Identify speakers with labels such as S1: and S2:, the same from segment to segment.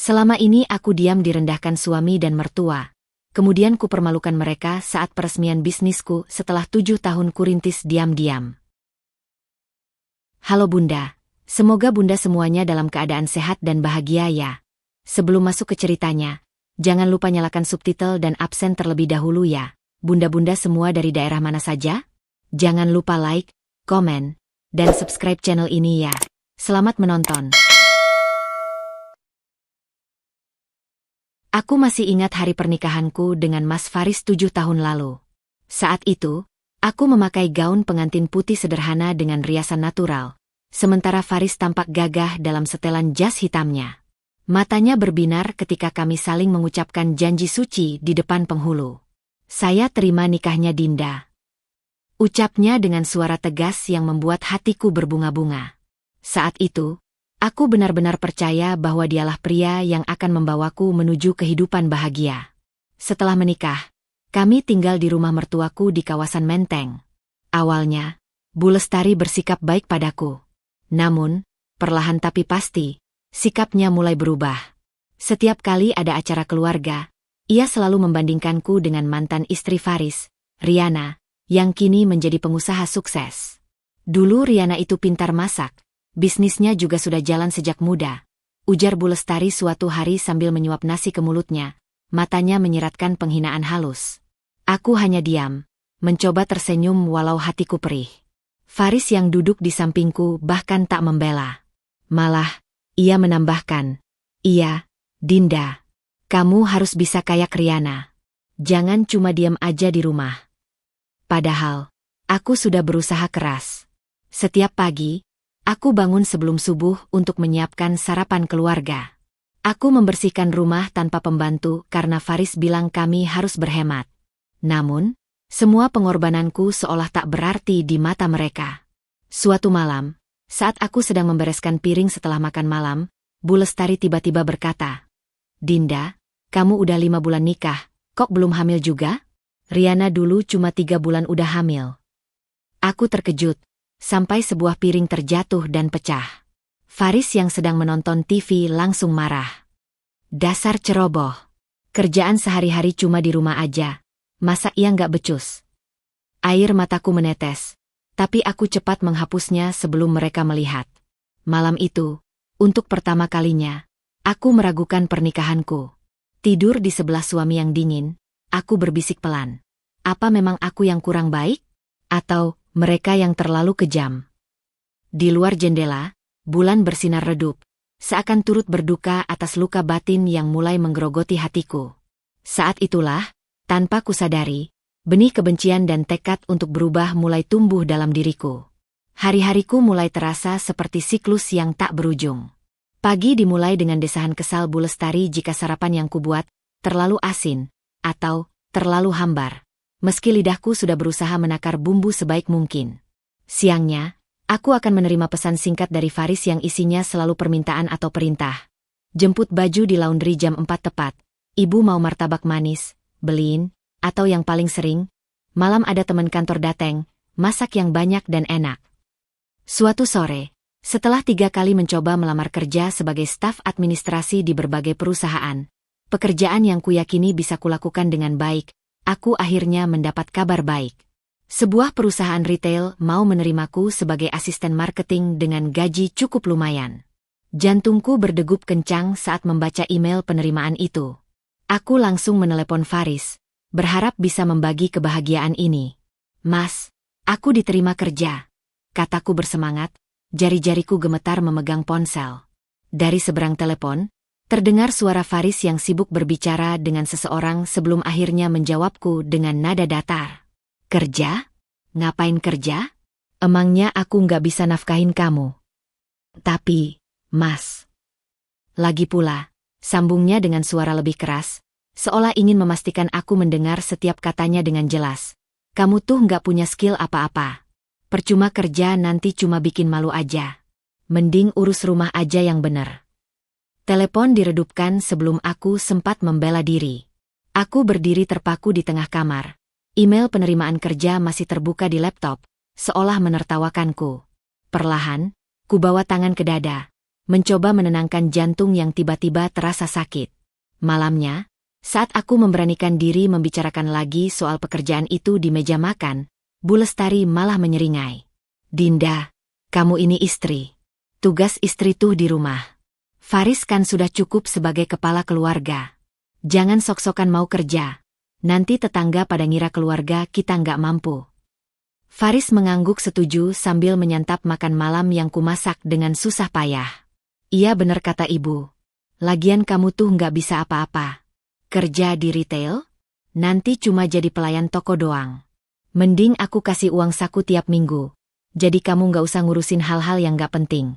S1: Selama ini aku diam direndahkan suami dan mertua. Kemudian kupermalukan mereka saat peresmian bisnisku setelah 7 tahun kurintis diam-diam. Halo Bunda, semoga Bunda semuanya dalam keadaan sehat dan bahagia ya. Sebelum masuk ke ceritanya, jangan lupa nyalakan subtitle dan absen terlebih dahulu ya. Bunda-bunda semua dari daerah mana saja? Jangan lupa like, komen, dan subscribe channel ini ya. Selamat menonton. Aku masih ingat hari pernikahanku dengan Mas Faris 7 tahun lalu. Saat itu, aku memakai gaun pengantin putih sederhana dengan riasan natural, sementara Faris tampak gagah dalam setelan jas hitamnya. Matanya berbinar ketika kami saling mengucapkan janji suci di depan penghulu. Saya terima nikahnya Dinda, ucapnya dengan suara tegas yang membuat hatiku berbunga-bunga. Saat itu, aku benar-benar percaya bahwa dialah pria yang akan membawaku menuju kehidupan bahagia. Setelah menikah, kami tinggal di rumah mertuaku di kawasan Menteng. Awalnya, Bu Lestari bersikap baik padaku. Namun, perlahan tapi pasti, sikapnya mulai berubah. Setiap kali ada acara keluarga, ia selalu membandingkanku dengan mantan istri Faris, Riana, yang kini menjadi pengusaha sukses. Dulu Riana itu pintar masak. Bisnisnya juga sudah jalan sejak muda, ujar Bu Lestari suatu hari sambil menyuap nasi ke mulutnya, matanya menyiratkan penghinaan halus. Aku hanya diam, mencoba tersenyum walau hatiku perih. Faris yang duduk di sampingku bahkan tak membela. Malah, ia menambahkan, "Iya, Dinda, kamu harus bisa kayak Riana. Jangan cuma diam aja di rumah." Padahal, aku sudah berusaha keras. Setiap pagi, aku bangun sebelum subuh untuk menyiapkan sarapan keluarga. Aku membersihkan rumah tanpa pembantu karena Faris bilang kami harus berhemat. Namun, semua pengorbananku seolah tak berarti di mata mereka. Suatu malam, saat aku sedang membereskan piring setelah makan malam, Bu Lestari tiba-tiba berkata, "Dinda, kamu udah 5 bulan nikah, kok belum hamil juga? Riana dulu cuma 3 bulan udah hamil." Aku terkejut, sampai sebuah piring terjatuh dan pecah. Faris yang sedang menonton TV langsung marah. "Dasar ceroboh. Kerjaan sehari-hari cuma di rumah aja. Masa ia nggak becus?" Air mataku menetes, tapi aku cepat menghapusnya sebelum mereka melihat. Malam itu, untuk pertama kalinya, aku meragukan pernikahanku. Tidur di sebelah suami yang dingin, aku berbisik pelan. Apa memang aku yang kurang baik? Atau mereka yang terlalu kejam? Di luar jendela, bulan bersinar redup, seakan turut berduka atas luka batin yang mulai menggerogoti hatiku. Saat itulah, tanpa kusadari, benih kebencian dan tekad untuk berubah mulai tumbuh dalam diriku. Hari-hariku mulai terasa seperti siklus yang tak berujung. Pagi dimulai dengan desahan kesal Bu Lestari jika sarapan yang kubuat terlalu asin atau terlalu hambar. Meski lidahku sudah berusaha menakar bumbu sebaik mungkin. Siangnya, aku akan menerima pesan singkat dari Faris yang isinya selalu permintaan atau perintah. "Jemput baju di laundry jam 4 tepat. Ibu mau martabak manis, beliin," atau yang paling sering, "Malam ada teman kantor dateng, masak yang banyak dan enak." Suatu sore, setelah 3 kali mencoba melamar kerja sebagai staf administrasi di berbagai perusahaan, pekerjaan yang kuyakini bisa kulakukan dengan baik, aku akhirnya mendapat kabar baik. Sebuah perusahaan retail mau menerimaku sebagai asisten marketing dengan gaji cukup lumayan. Jantungku berdegup kencang saat membaca email penerimaan itu. Aku langsung menelepon Faris, berharap bisa membagi kebahagiaan ini. "Mas, aku diterima kerja," kataku bersemangat, jari-jariku gemetar memegang ponsel. Dari seberang telepon, terdengar suara Faris yang sibuk berbicara dengan seseorang sebelum akhirnya menjawabku dengan nada datar. "Kerja? Ngapain kerja? Emangnya aku nggak bisa nafkahin kamu?" "Tapi, Mas." Lagi pula, sambungnya dengan suara lebih keras, seolah ingin memastikan aku mendengar setiap katanya dengan jelas. "Kamu tuh nggak punya skill apa-apa. Percuma kerja nanti cuma bikin malu aja. Mending urus rumah aja yang bener." Telepon diredupkan sebelum aku sempat membela diri. Aku berdiri terpaku di tengah kamar. Email penerimaan kerja masih terbuka di laptop, seolah menertawakanku. Perlahan, ku bawa tangan ke dada, mencoba menenangkan jantung yang tiba-tiba terasa sakit. Malamnya, saat aku memberanikan diri membicarakan lagi soal pekerjaan itu di meja makan, Bu Lestari malah menyeringai. Dinda, kamu ini istri. Tugas istri tuh di rumah. Faris kan sudah cukup sebagai kepala keluarga. Jangan sok-sokan mau kerja. Nanti tetangga pada ngira keluarga kita nggak mampu. Faris mengangguk setuju sambil menyantap makan malam yang kumasak dengan susah payah. Iya bener kata ibu. Lagian kamu tuh nggak bisa apa-apa. Kerja di retail? Nanti cuma jadi pelayan toko doang. Mending aku kasih uang saku tiap minggu. Jadi kamu nggak usah ngurusin hal-hal yang nggak penting.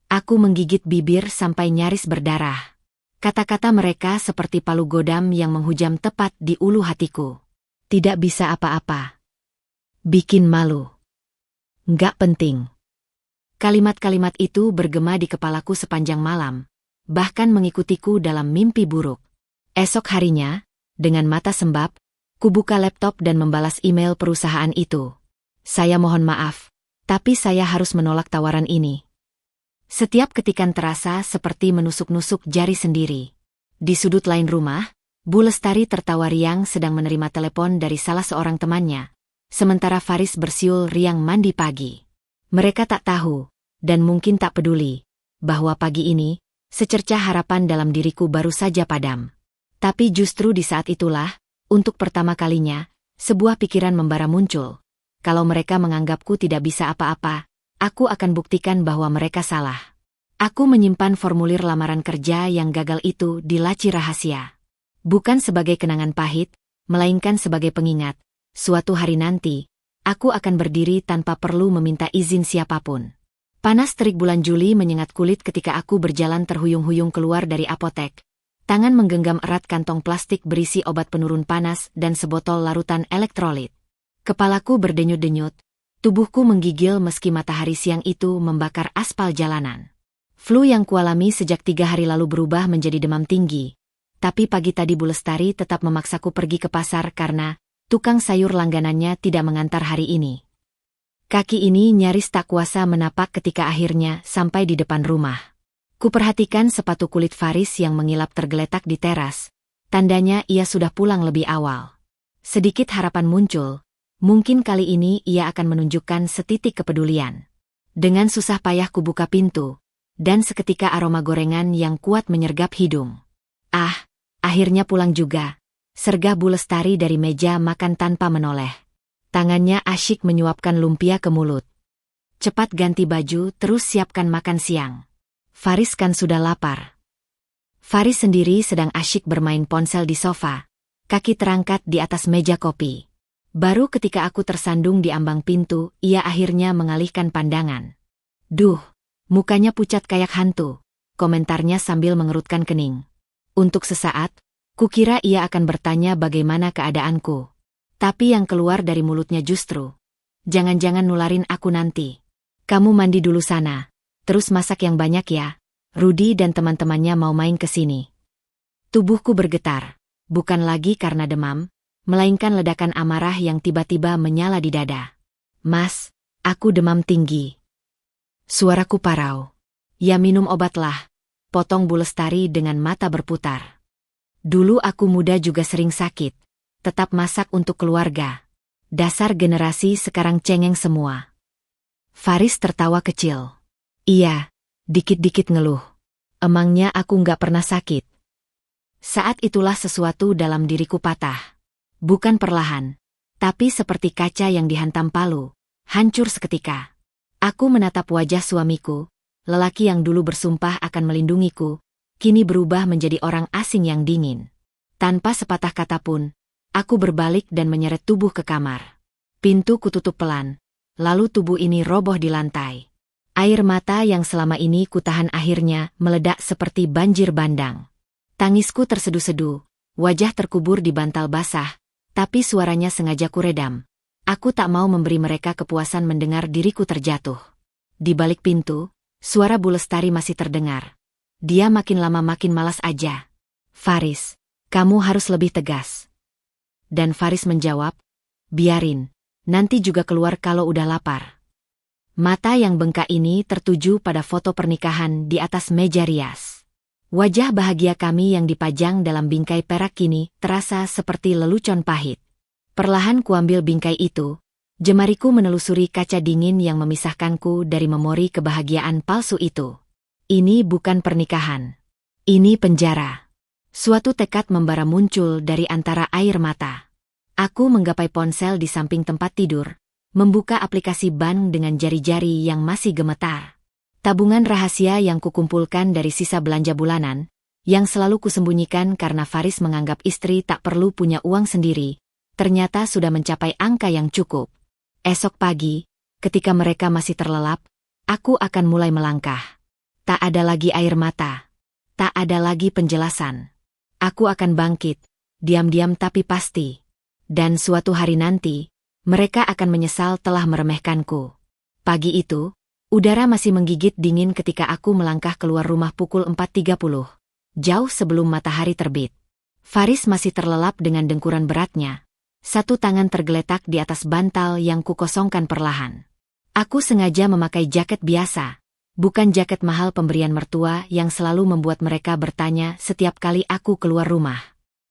S1: Aku menggigit bibir sampai nyaris berdarah. Kata-kata mereka seperti palu godam yang menghujam tepat di ulu hatiku. Tidak bisa apa-apa. Bikin malu. Nggak penting. Kalimat-kalimat itu bergema di kepalaku sepanjang malam, bahkan mengikutiku dalam mimpi buruk. Esok harinya, dengan mata sembab, kubuka laptop dan membalas email perusahaan itu. Saya mohon maaf, tapi saya harus menolak tawaran ini. Setiap ketikan terasa seperti menusuk-nusuk jari sendiri. Di sudut lain rumah, Bu Lestari tertawa riang sedang menerima telepon dari salah seorang temannya, sementara Faris bersiul riang mandi pagi. Mereka tak tahu, dan mungkin tak peduli, bahwa pagi ini, secercah harapan dalam diriku baru saja padam. Tapi justru di saat itulah, untuk pertama kalinya, sebuah pikiran membara muncul. Kalau mereka menganggapku tidak bisa apa-apa, aku akan buktikan bahwa mereka salah. Aku menyimpan formulir lamaran kerja yang gagal itu di laci rahasia. Bukan sebagai kenangan pahit, melainkan sebagai pengingat. Suatu hari nanti, aku akan berdiri tanpa perlu meminta izin siapapun. Panas terik bulan Juli menyengat kulit ketika aku berjalan terhuyung-huyung keluar dari apotek. Tangan menggenggam erat kantong plastik berisi obat penurun panas dan sebotol larutan elektrolit. Kepalaku berdenyut-denyut. Tubuhku menggigil meski matahari siang itu membakar aspal jalanan. Flu yang kualami sejak 3 hari lalu berubah menjadi demam tinggi. Tapi pagi tadi Bu Lestari tetap memaksaku pergi ke pasar karena tukang sayur langganannya tidak mengantar hari ini. Kaki ini nyaris tak kuasa menapak ketika akhirnya sampai di depan rumah. Kuperhatikan sepatu kulit Faris yang mengilap tergeletak di teras. Tandanya ia sudah pulang lebih awal. Sedikit harapan muncul. Mungkin kali ini ia akan menunjukkan setitik kepedulian. Dengan susah payah kubuka pintu, dan seketika aroma gorengan yang kuat menyergap hidung. Ah, akhirnya pulang juga. Sergah Bu Lestari dari meja makan tanpa menoleh. Tangannya asyik menyuapkan lumpia ke mulut. Cepat ganti baju terus siapkan makan siang. Faris kan sudah lapar. Faris sendiri sedang asyik bermain ponsel di sofa. Kaki terangkat di atas meja kopi. Baru ketika aku tersandung di ambang pintu, ia akhirnya mengalihkan pandangan. Duh, mukanya pucat kayak hantu, komentarnya sambil mengerutkan kening. Untuk sesaat, kukira ia akan bertanya bagaimana keadaanku. Tapi yang keluar dari mulutnya justru, jangan-jangan nularin aku nanti. Kamu mandi dulu sana, terus masak yang banyak ya. Rudi dan teman-temannya mau main ke sini. Tubuhku bergetar, bukan lagi karena demam, melainkan ledakan amarah yang tiba-tiba menyala di dada. Mas, aku demam tinggi. Suaraku parau. Ya minum obatlah, potong Bu Lestari dengan mata berputar. Dulu aku muda juga sering sakit, tetap masak untuk keluarga. Dasar generasi sekarang cengeng semua. Faris tertawa kecil. Iya, dikit-dikit ngeluh. Emangnya aku nggak pernah sakit? Saat itulah sesuatu dalam diriku patah. Bukan perlahan, tapi seperti kaca yang dihantam palu, hancur seketika. Aku menatap wajah suamiku, lelaki yang dulu bersumpah akan melindungiku, kini berubah menjadi orang asing yang dingin. Tanpa sepatah kata pun, aku berbalik dan menyeret tubuh ke kamar. Pintu kututup pelan, lalu tubuh ini roboh di lantai. Air mata yang selama ini kutahan akhirnya meledak seperti banjir bandang. Tangisku terseduh-seduh, wajah terkubur di bantal basah, tapi suaranya sengaja kuredam. Aku tak mau memberi mereka kepuasan mendengar diriku terjatuh. Di balik pintu, suara Bu Lestari masih terdengar. Dia makin lama makin malas aja. Faris, kamu harus lebih tegas. Dan Faris menjawab, biarin, nanti juga keluar kalau udah lapar. Mata yang bengkak ini tertuju pada foto pernikahan di atas meja rias. Wajah bahagia kami yang dipajang dalam bingkai perak kini terasa seperti lelucon pahit. Perlahan kuambil bingkai itu, jemariku menelusuri kaca dingin yang memisahkanku dari memori kebahagiaan palsu itu. Ini bukan pernikahan. Ini penjara. Suatu tekad membara muncul dari antara air mata. Aku menggapai ponsel di samping tempat tidur, membuka aplikasi bank dengan jari-jari yang masih gemetar. Tabungan rahasia yang kukumpulkan dari sisa belanja bulanan, yang selalu kusembunyikan karena Faris menganggap istri tak perlu punya uang sendiri, ternyata sudah mencapai angka yang cukup. Esok pagi, ketika mereka masih terlelap, aku akan mulai melangkah. Tak ada lagi air mata. Tak ada lagi penjelasan. Aku akan bangkit, diam-diam tapi pasti. Dan suatu hari nanti, mereka akan menyesal telah meremehkanku. Pagi itu, udara masih menggigit dingin ketika aku melangkah keluar rumah pukul 4.30, jauh sebelum matahari terbit. Faris masih terlelap dengan dengkuran beratnya. Satu tangan tergeletak di atas bantal yang kukosongkan perlahan. Aku sengaja memakai jaket biasa, bukan jaket mahal pemberian mertua yang selalu membuat mereka bertanya setiap kali aku keluar rumah.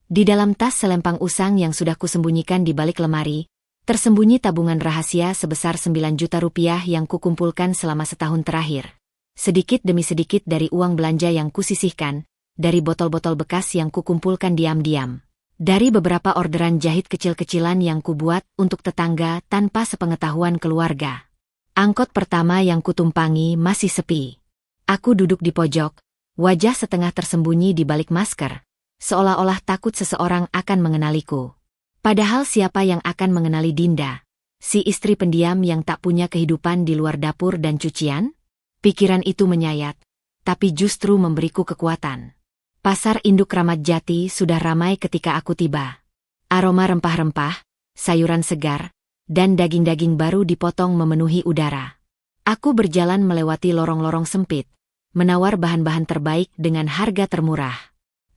S1: Di dalam tas selempang usang yang sudah kusembunyikan di balik lemari, tersembunyi tabungan rahasia sebesar 9 juta rupiah yang kukumpulkan selama setahun terakhir. Sedikit demi sedikit dari uang belanja yang kusisihkan, dari botol-botol bekas yang kukumpulkan diam-diam, dari beberapa orderan jahit kecil-kecilan yang kubuat untuk tetangga tanpa sepengetahuan keluarga. Angkot pertama yang kutumpangi masih sepi. Aku duduk di pojok, wajah setengah tersembunyi di balik masker, seolah-olah takut seseorang akan mengenaliku. Padahal siapa yang akan mengenali Dinda, si istri pendiam yang tak punya kehidupan di luar dapur dan cucian? Pikiran itu menyayat, tapi justru memberiku kekuatan. Pasar induk Ramat Jati sudah ramai ketika aku tiba. Aroma rempah-rempah, sayuran segar, dan daging-daging baru dipotong memenuhi udara. Aku berjalan melewati lorong-lorong sempit, menawar bahan-bahan terbaik dengan harga termurah.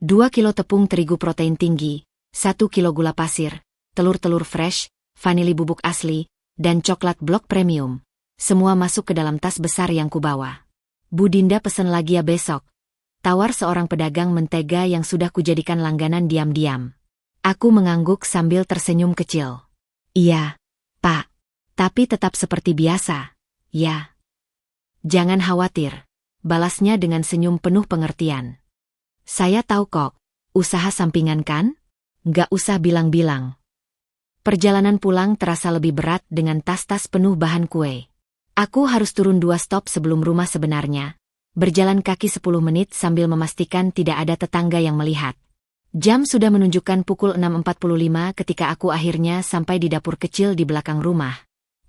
S1: 2 kilo tepung terigu protein tinggi, 1 kilo gula pasir, telur-telur fresh, vanili bubuk asli, dan coklat blok premium. Semua masuk ke dalam tas besar yang kubawa. Bu Dinda pesen lagi ya besok. Tawar seorang pedagang mentega yang sudah kujadikan langganan diam-diam. Aku mengangguk sambil tersenyum kecil. Iya, Pak. Tapi tetap seperti biasa, ya. Jangan khawatir, balasnya dengan senyum penuh pengertian. Saya tahu kok, usaha sampingan kan? Nggak usah bilang-bilang. Perjalanan pulang terasa lebih berat dengan tas-tas penuh bahan kue. Aku harus turun 2 stop sebelum rumah sebenarnya. Berjalan kaki 10 menit sambil memastikan tidak ada tetangga yang melihat. Jam sudah menunjukkan pukul 6.45 ketika aku akhirnya sampai di dapur kecil di belakang rumah.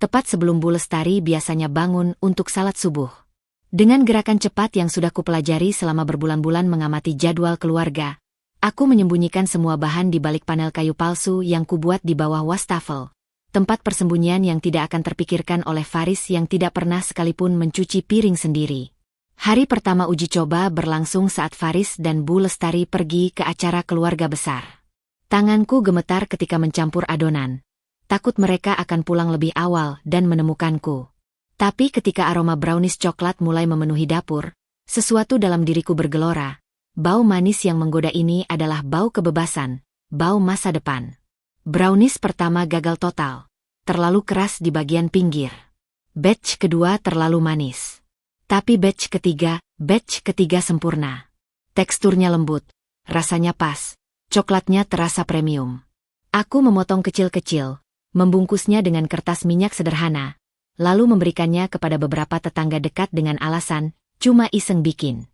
S1: Tepat sebelum Bu Lestari biasanya bangun untuk salat subuh. Dengan gerakan cepat yang sudah kupelajari selama berbulan-bulan mengamati jadwal keluarga, aku menyembunyikan semua bahan di balik panel kayu palsu yang kubuat di bawah wastafel. Tempat persembunyian yang tidak akan terpikirkan oleh Faris yang tidak pernah sekalipun mencuci piring sendiri. Hari pertama uji coba berlangsung saat Faris dan Bu Lestari pergi ke acara keluarga besar. Tanganku gemetar ketika mencampur adonan. Takut mereka akan pulang lebih awal dan menemukanku. Tapi ketika aroma brownies coklat mulai memenuhi dapur, sesuatu dalam diriku bergelora. Bau manis yang menggoda ini adalah bau kebebasan, bau masa depan. Brownies pertama gagal total, terlalu keras di bagian pinggir. Batch kedua terlalu manis. Tapi batch ketiga sempurna. Teksturnya lembut, rasanya pas, coklatnya terasa premium. Aku memotong kecil-kecil, membungkusnya dengan kertas minyak sederhana, lalu memberikannya kepada beberapa tetangga dekat dengan alasan, cuma iseng bikin.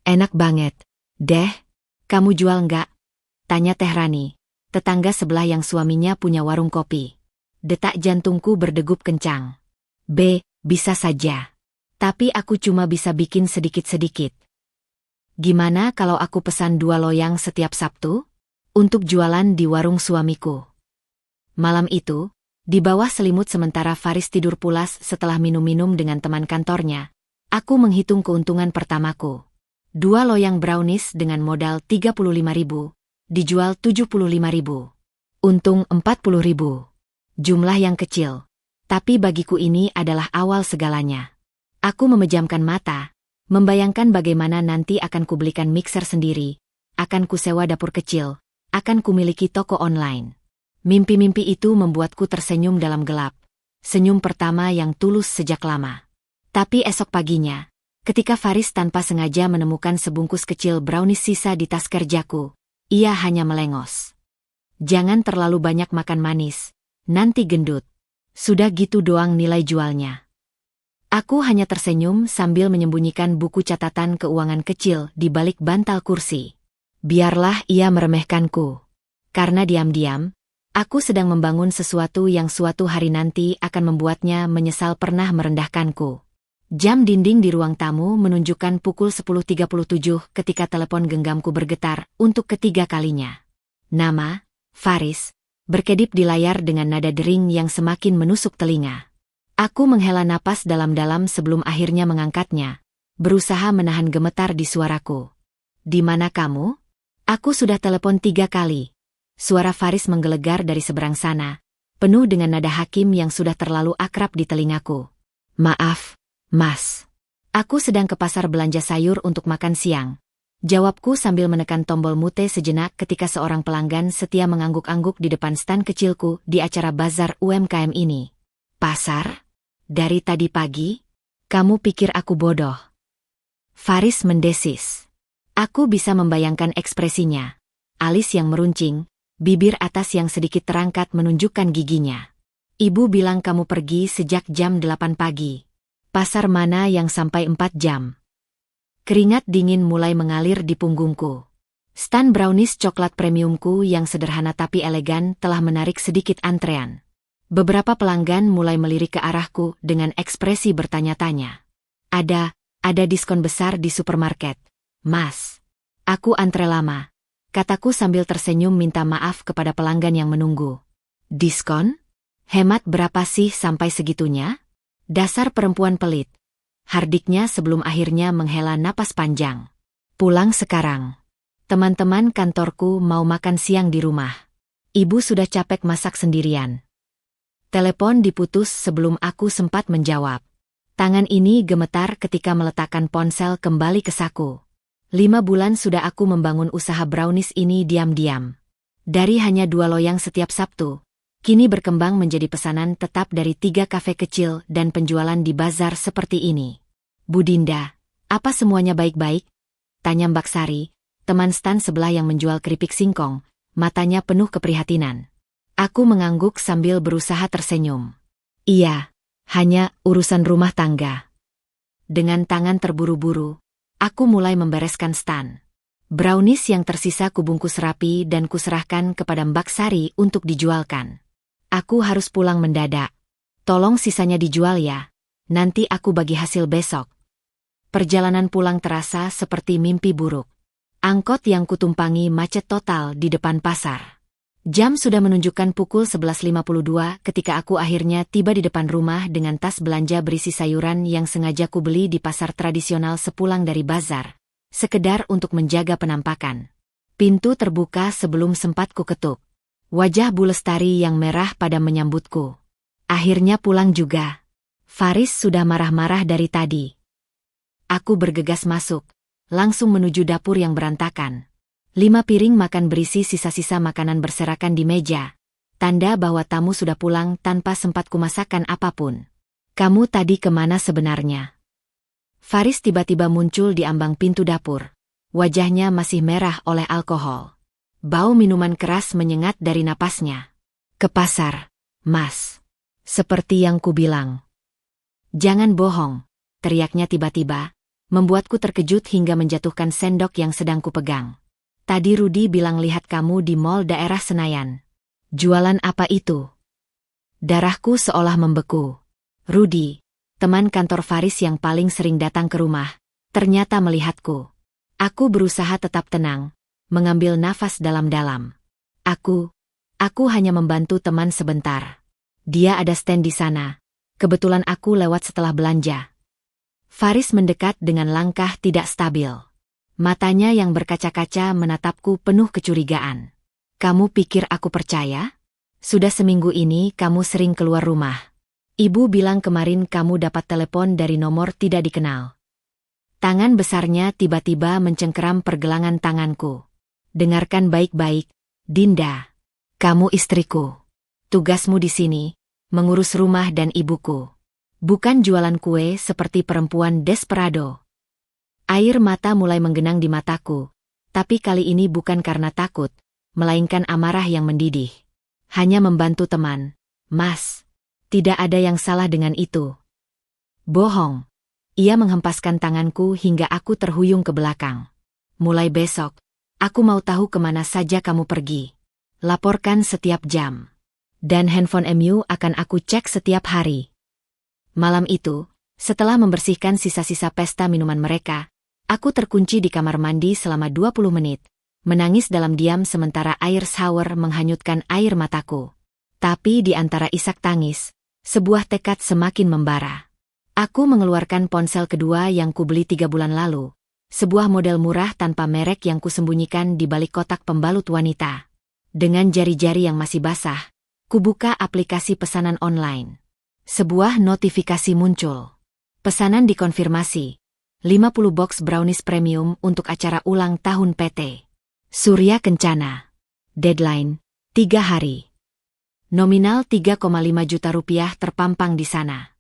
S1: Enak banget, Deh. Kamu jual nggak? Tanya Teh Rani, tetangga sebelah yang suaminya punya warung kopi. Detak jantungku berdegup kencang. Bisa saja. Tapi aku cuma bisa bikin sedikit-sedikit. Gimana kalau aku pesan 2 loyang setiap Sabtu? Untuk jualan di warung suamiku. Malam itu, di bawah selimut sementara Faris tidur pulas setelah minum-minum dengan teman kantornya, aku menghitung keuntungan pertamaku. 2 loyang brownies dengan modal 35.000, dijual 75.000. Untung 40.000. Jumlah yang kecil, Tapi bagiku ini adalah awal segalanya. Aku memejamkan mata, membayangkan bagaimana nanti akan kubelikan mixer sendiri, akan kusewa dapur kecil, akan kumiliki toko online. Mimpi-mimpi itu membuatku tersenyum dalam gelap. Senyum pertama yang tulus sejak lama. Tapi esok paginya, ketika Faris tanpa sengaja menemukan sebungkus kecil brownies sisa di tas kerjaku, ia hanya melengos. Jangan terlalu banyak makan manis, nanti gendut. Sudah gitu doang nilai jualnya. Aku hanya tersenyum sambil menyembunyikan buku catatan keuangan kecil di balik bantal kursi. Biarlah ia meremehkanku. Karena diam-diam, aku sedang membangun sesuatu yang suatu hari nanti akan membuatnya menyesal pernah merendahkanku. Jam dinding di ruang tamu menunjukkan pukul 10.37 ketika telepon genggamku bergetar untuk ketiga kalinya. Nama, Faris, berkedip di layar dengan nada dering yang semakin menusuk telinga. Aku menghela napas dalam-dalam sebelum akhirnya mengangkatnya, berusaha menahan gemetar di suaraku. Di mana kamu? Aku sudah telepon 3 kali. Suara Faris menggelegar dari seberang sana, penuh dengan nada hakim yang sudah terlalu akrab di telingaku. Maaf, Mas. Aku sedang ke pasar belanja sayur untuk makan siang. Jawabku sambil menekan tombol mute sejenak ketika seorang pelanggan setia mengangguk-angguk di depan stan kecilku di acara bazar UMKM ini. Pasar? Dari tadi pagi? Kamu pikir aku bodoh? Faris mendesis. Aku bisa membayangkan ekspresinya. Alis yang meruncing, bibir atas yang sedikit terangkat menunjukkan giginya. Ibu bilang kamu pergi sejak jam 8 pagi. Pasar mana yang sampai 4 jam? Keringat dingin mulai mengalir di punggungku. Stan brownies coklat premiumku yang sederhana tapi elegan telah menarik sedikit antrean. Beberapa pelanggan mulai melirik ke arahku dengan ekspresi bertanya-tanya. Ada diskon besar di supermarket. Mas, aku antre lama. Kataku sambil tersenyum minta maaf kepada pelanggan yang menunggu. Diskon? Hemat berapa sih sampai segitunya? Dasar perempuan pelit. Hardiknya sebelum akhirnya menghela napas panjang. Pulang sekarang. Teman-teman kantorku mau makan siang di rumah. Ibu sudah capek masak sendirian. Telepon diputus sebelum aku sempat menjawab. Tangan ini gemetar ketika meletakkan ponsel kembali ke saku. 5 bulan sudah aku membangun usaha brownies ini diam-diam. Dari hanya 2 loyang setiap Sabtu, kini berkembang menjadi pesanan tetap dari 3 kafe kecil dan penjualan di bazar seperti ini. Bu Dinda, apa semuanya baik-baik? Tanya Mbak Sari, teman stan sebelah yang menjual keripik singkong, matanya penuh keprihatinan. Aku mengangguk sambil berusaha tersenyum. Iya, hanya urusan rumah tangga. Dengan tangan terburu-buru, aku mulai membereskan stan. Brownies yang tersisa kubungkus rapi dan kuserahkan kepada Mbak Sari untuk dijualkan. Aku harus pulang mendadak. Tolong sisanya dijual ya, nanti aku bagi hasil besok. Perjalanan pulang terasa seperti mimpi buruk. Angkot yang kutumpangi macet total di depan pasar. Jam sudah menunjukkan pukul 11.52 ketika aku akhirnya tiba di depan rumah dengan tas belanja berisi sayuran yang sengaja kubeli di pasar tradisional sepulang dari bazar, sekedar untuk menjaga penampakan. Pintu terbuka sebelum sempat kuketuk. Wajah Bu Lestari yang merah padam menyambutku. Akhirnya pulang juga. Faris sudah marah-marah dari tadi. Aku bergegas masuk, langsung menuju dapur yang berantakan. 5 piring makan berisi sisa-sisa makanan berserakan di meja. Tanda bahwa tamu sudah pulang tanpa sempat kumasakan apapun. Kamu tadi kemana sebenarnya? Faris tiba-tiba muncul di ambang pintu dapur. Wajahnya masih merah oleh alkohol. Bau minuman keras menyengat dari napasnya. Ke pasar, Mas. Seperti yang kubilang. Jangan bohong, teriaknya tiba-tiba, membuatku terkejut hingga menjatuhkan sendok yang sedang kupegang. Tadi Rudi bilang lihat kamu di mall daerah Senayan. Jualan apa itu? Darahku seolah membeku. Rudi, teman kantor Faris yang paling sering datang ke rumah, ternyata melihatku. Aku berusaha tetap tenang, mengambil nafas dalam-dalam. Aku hanya membantu teman sebentar. Dia ada stand di sana. Kebetulan aku lewat setelah belanja. Faris mendekat dengan langkah tidak stabil. Matanya yang berkaca-kaca menatapku penuh kecurigaan. Kamu pikir aku percaya? Sudah seminggu ini kamu sering keluar rumah. Ibu bilang kemarin kamu dapat telepon dari nomor tidak dikenal. Tangan besarnya tiba-tiba mencengkeram pergelangan tanganku. Dengarkan baik-baik, Dinda. Kamu istriku. Tugasmu di sini, mengurus rumah dan ibuku. Bukan jualan kue seperti perempuan desperado. Air mata mulai menggenang di mataku, tapi kali ini bukan karena takut, melainkan amarah yang mendidih. Hanya membantu teman, Mas. Tidak ada yang salah dengan itu. Bohong. Ia menghempaskan tanganku hingga aku terhuyung ke belakang. Mulai besok, aku mau tahu kemana saja kamu pergi. Laporkan setiap jam. Dan handphone MU akan aku cek setiap hari. Malam itu, setelah membersihkan sisa-sisa pesta minuman mereka, aku terkunci di kamar mandi selama 20 menit, menangis dalam diam sementara air shower menghanyutkan air mataku. Tapi di antara isak tangis, sebuah tekad semakin membara. Aku mengeluarkan ponsel kedua yang kubeli 3 bulan lalu, sebuah model murah tanpa merek yang kusembunyikan di balik kotak pembalut wanita. Dengan jari-jari yang masih basah, kubuka aplikasi pesanan online. Sebuah notifikasi muncul. Pesanan dikonfirmasi. 50 box brownies premium untuk acara ulang tahun PT Surya Kencana. Deadline, 3 hari. Nominal 3,5 juta rupiah terpampang di sana.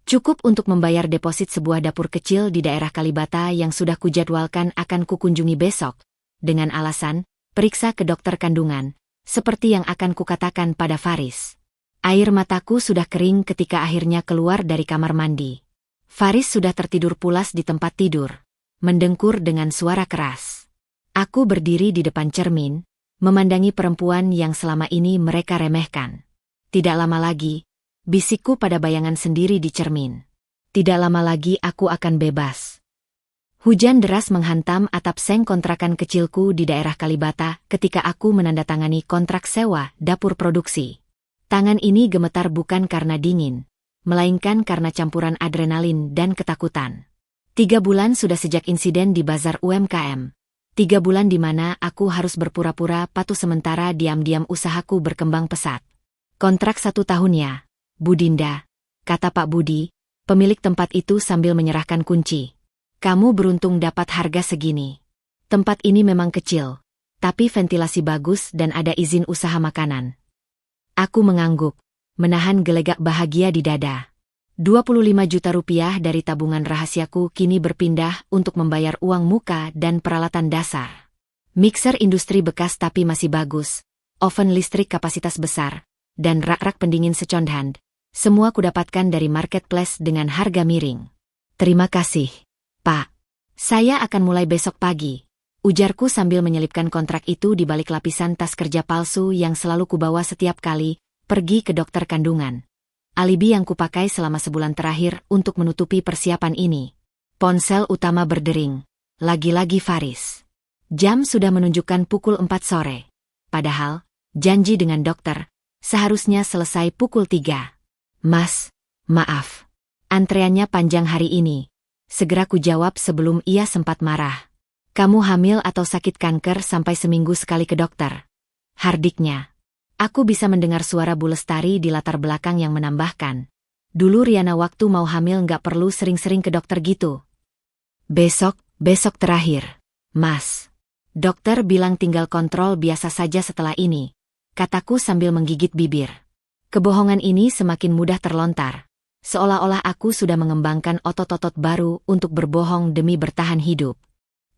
S1: Cukup untuk membayar deposit sebuah dapur kecil di daerah Kalibata yang sudah kujadwalkan akan kukunjungi besok, dengan alasan, periksa ke dokter kandungan, seperti yang akan kukatakan pada Faris. Air mataku sudah kering ketika akhirnya keluar dari kamar mandi. Faris sudah tertidur pulas di tempat tidur, mendengkur dengan suara keras. Aku berdiri di depan cermin, memandangi perempuan yang selama ini mereka remehkan. Tidak lama lagi, bisikku pada bayangan sendiri di cermin. Tidak lama lagi aku akan bebas. Hujan deras menghantam atap seng kontrakan kecilku di daerah Kalibata ketika aku menandatangani kontrak sewa dapur produksi. Tangan ini gemetar bukan karena dingin, melainkan karena campuran adrenalin dan ketakutan. 3 bulan sudah sejak insiden di bazar UMKM. 3 bulan di mana aku harus berpura-pura patuh sementara diam-diam usahaku berkembang pesat. Kontrak 1 tahun ya, Bu Dinda, kata Pak Budi, pemilik tempat itu sambil menyerahkan kunci. Kamu beruntung dapat harga segini. Tempat ini memang kecil, tapi ventilasi bagus dan ada izin usaha makanan. Aku mengangguk, menahan gelegak bahagia di dada. 25 juta rupiah dari tabungan rahasiaku kini berpindah untuk membayar uang muka dan peralatan dasar. Mixer industri bekas tapi masih bagus, oven listrik kapasitas besar, dan rak-rak pendingin second-hand. Semua kudapatkan dari marketplace dengan harga miring. Terima kasih, Pak. Saya akan mulai besok pagi, ujarku sambil menyelipkan kontrak itu di balik lapisan tas kerja palsu yang selalu kubawa setiap kali pergi ke dokter kandungan. Alibi yang kupakai selama sebulan terakhir untuk menutupi persiapan ini. Ponsel utama berdering. Lagi-lagi Faris. Jam sudah menunjukkan pukul 4 sore. Padahal, janji dengan dokter, seharusnya selesai pukul 3. Mas, maaf. Antreannya panjang hari ini. Segera ku jawab sebelum ia sempat marah. Kamu hamil atau sakit kanker sampai seminggu sekali ke dokter? Hardiknya. Aku bisa mendengar suara Bu Lestari di latar belakang yang menambahkan. Dulu Riana waktu mau hamil nggak perlu sering-sering ke dokter gitu. Besok terakhir, Mas. Dokter bilang tinggal kontrol biasa saja setelah ini, kataku sambil menggigit bibir. Kebohongan ini semakin mudah terlontar, seolah-olah aku sudah mengembangkan otot-otot baru untuk berbohong demi bertahan hidup.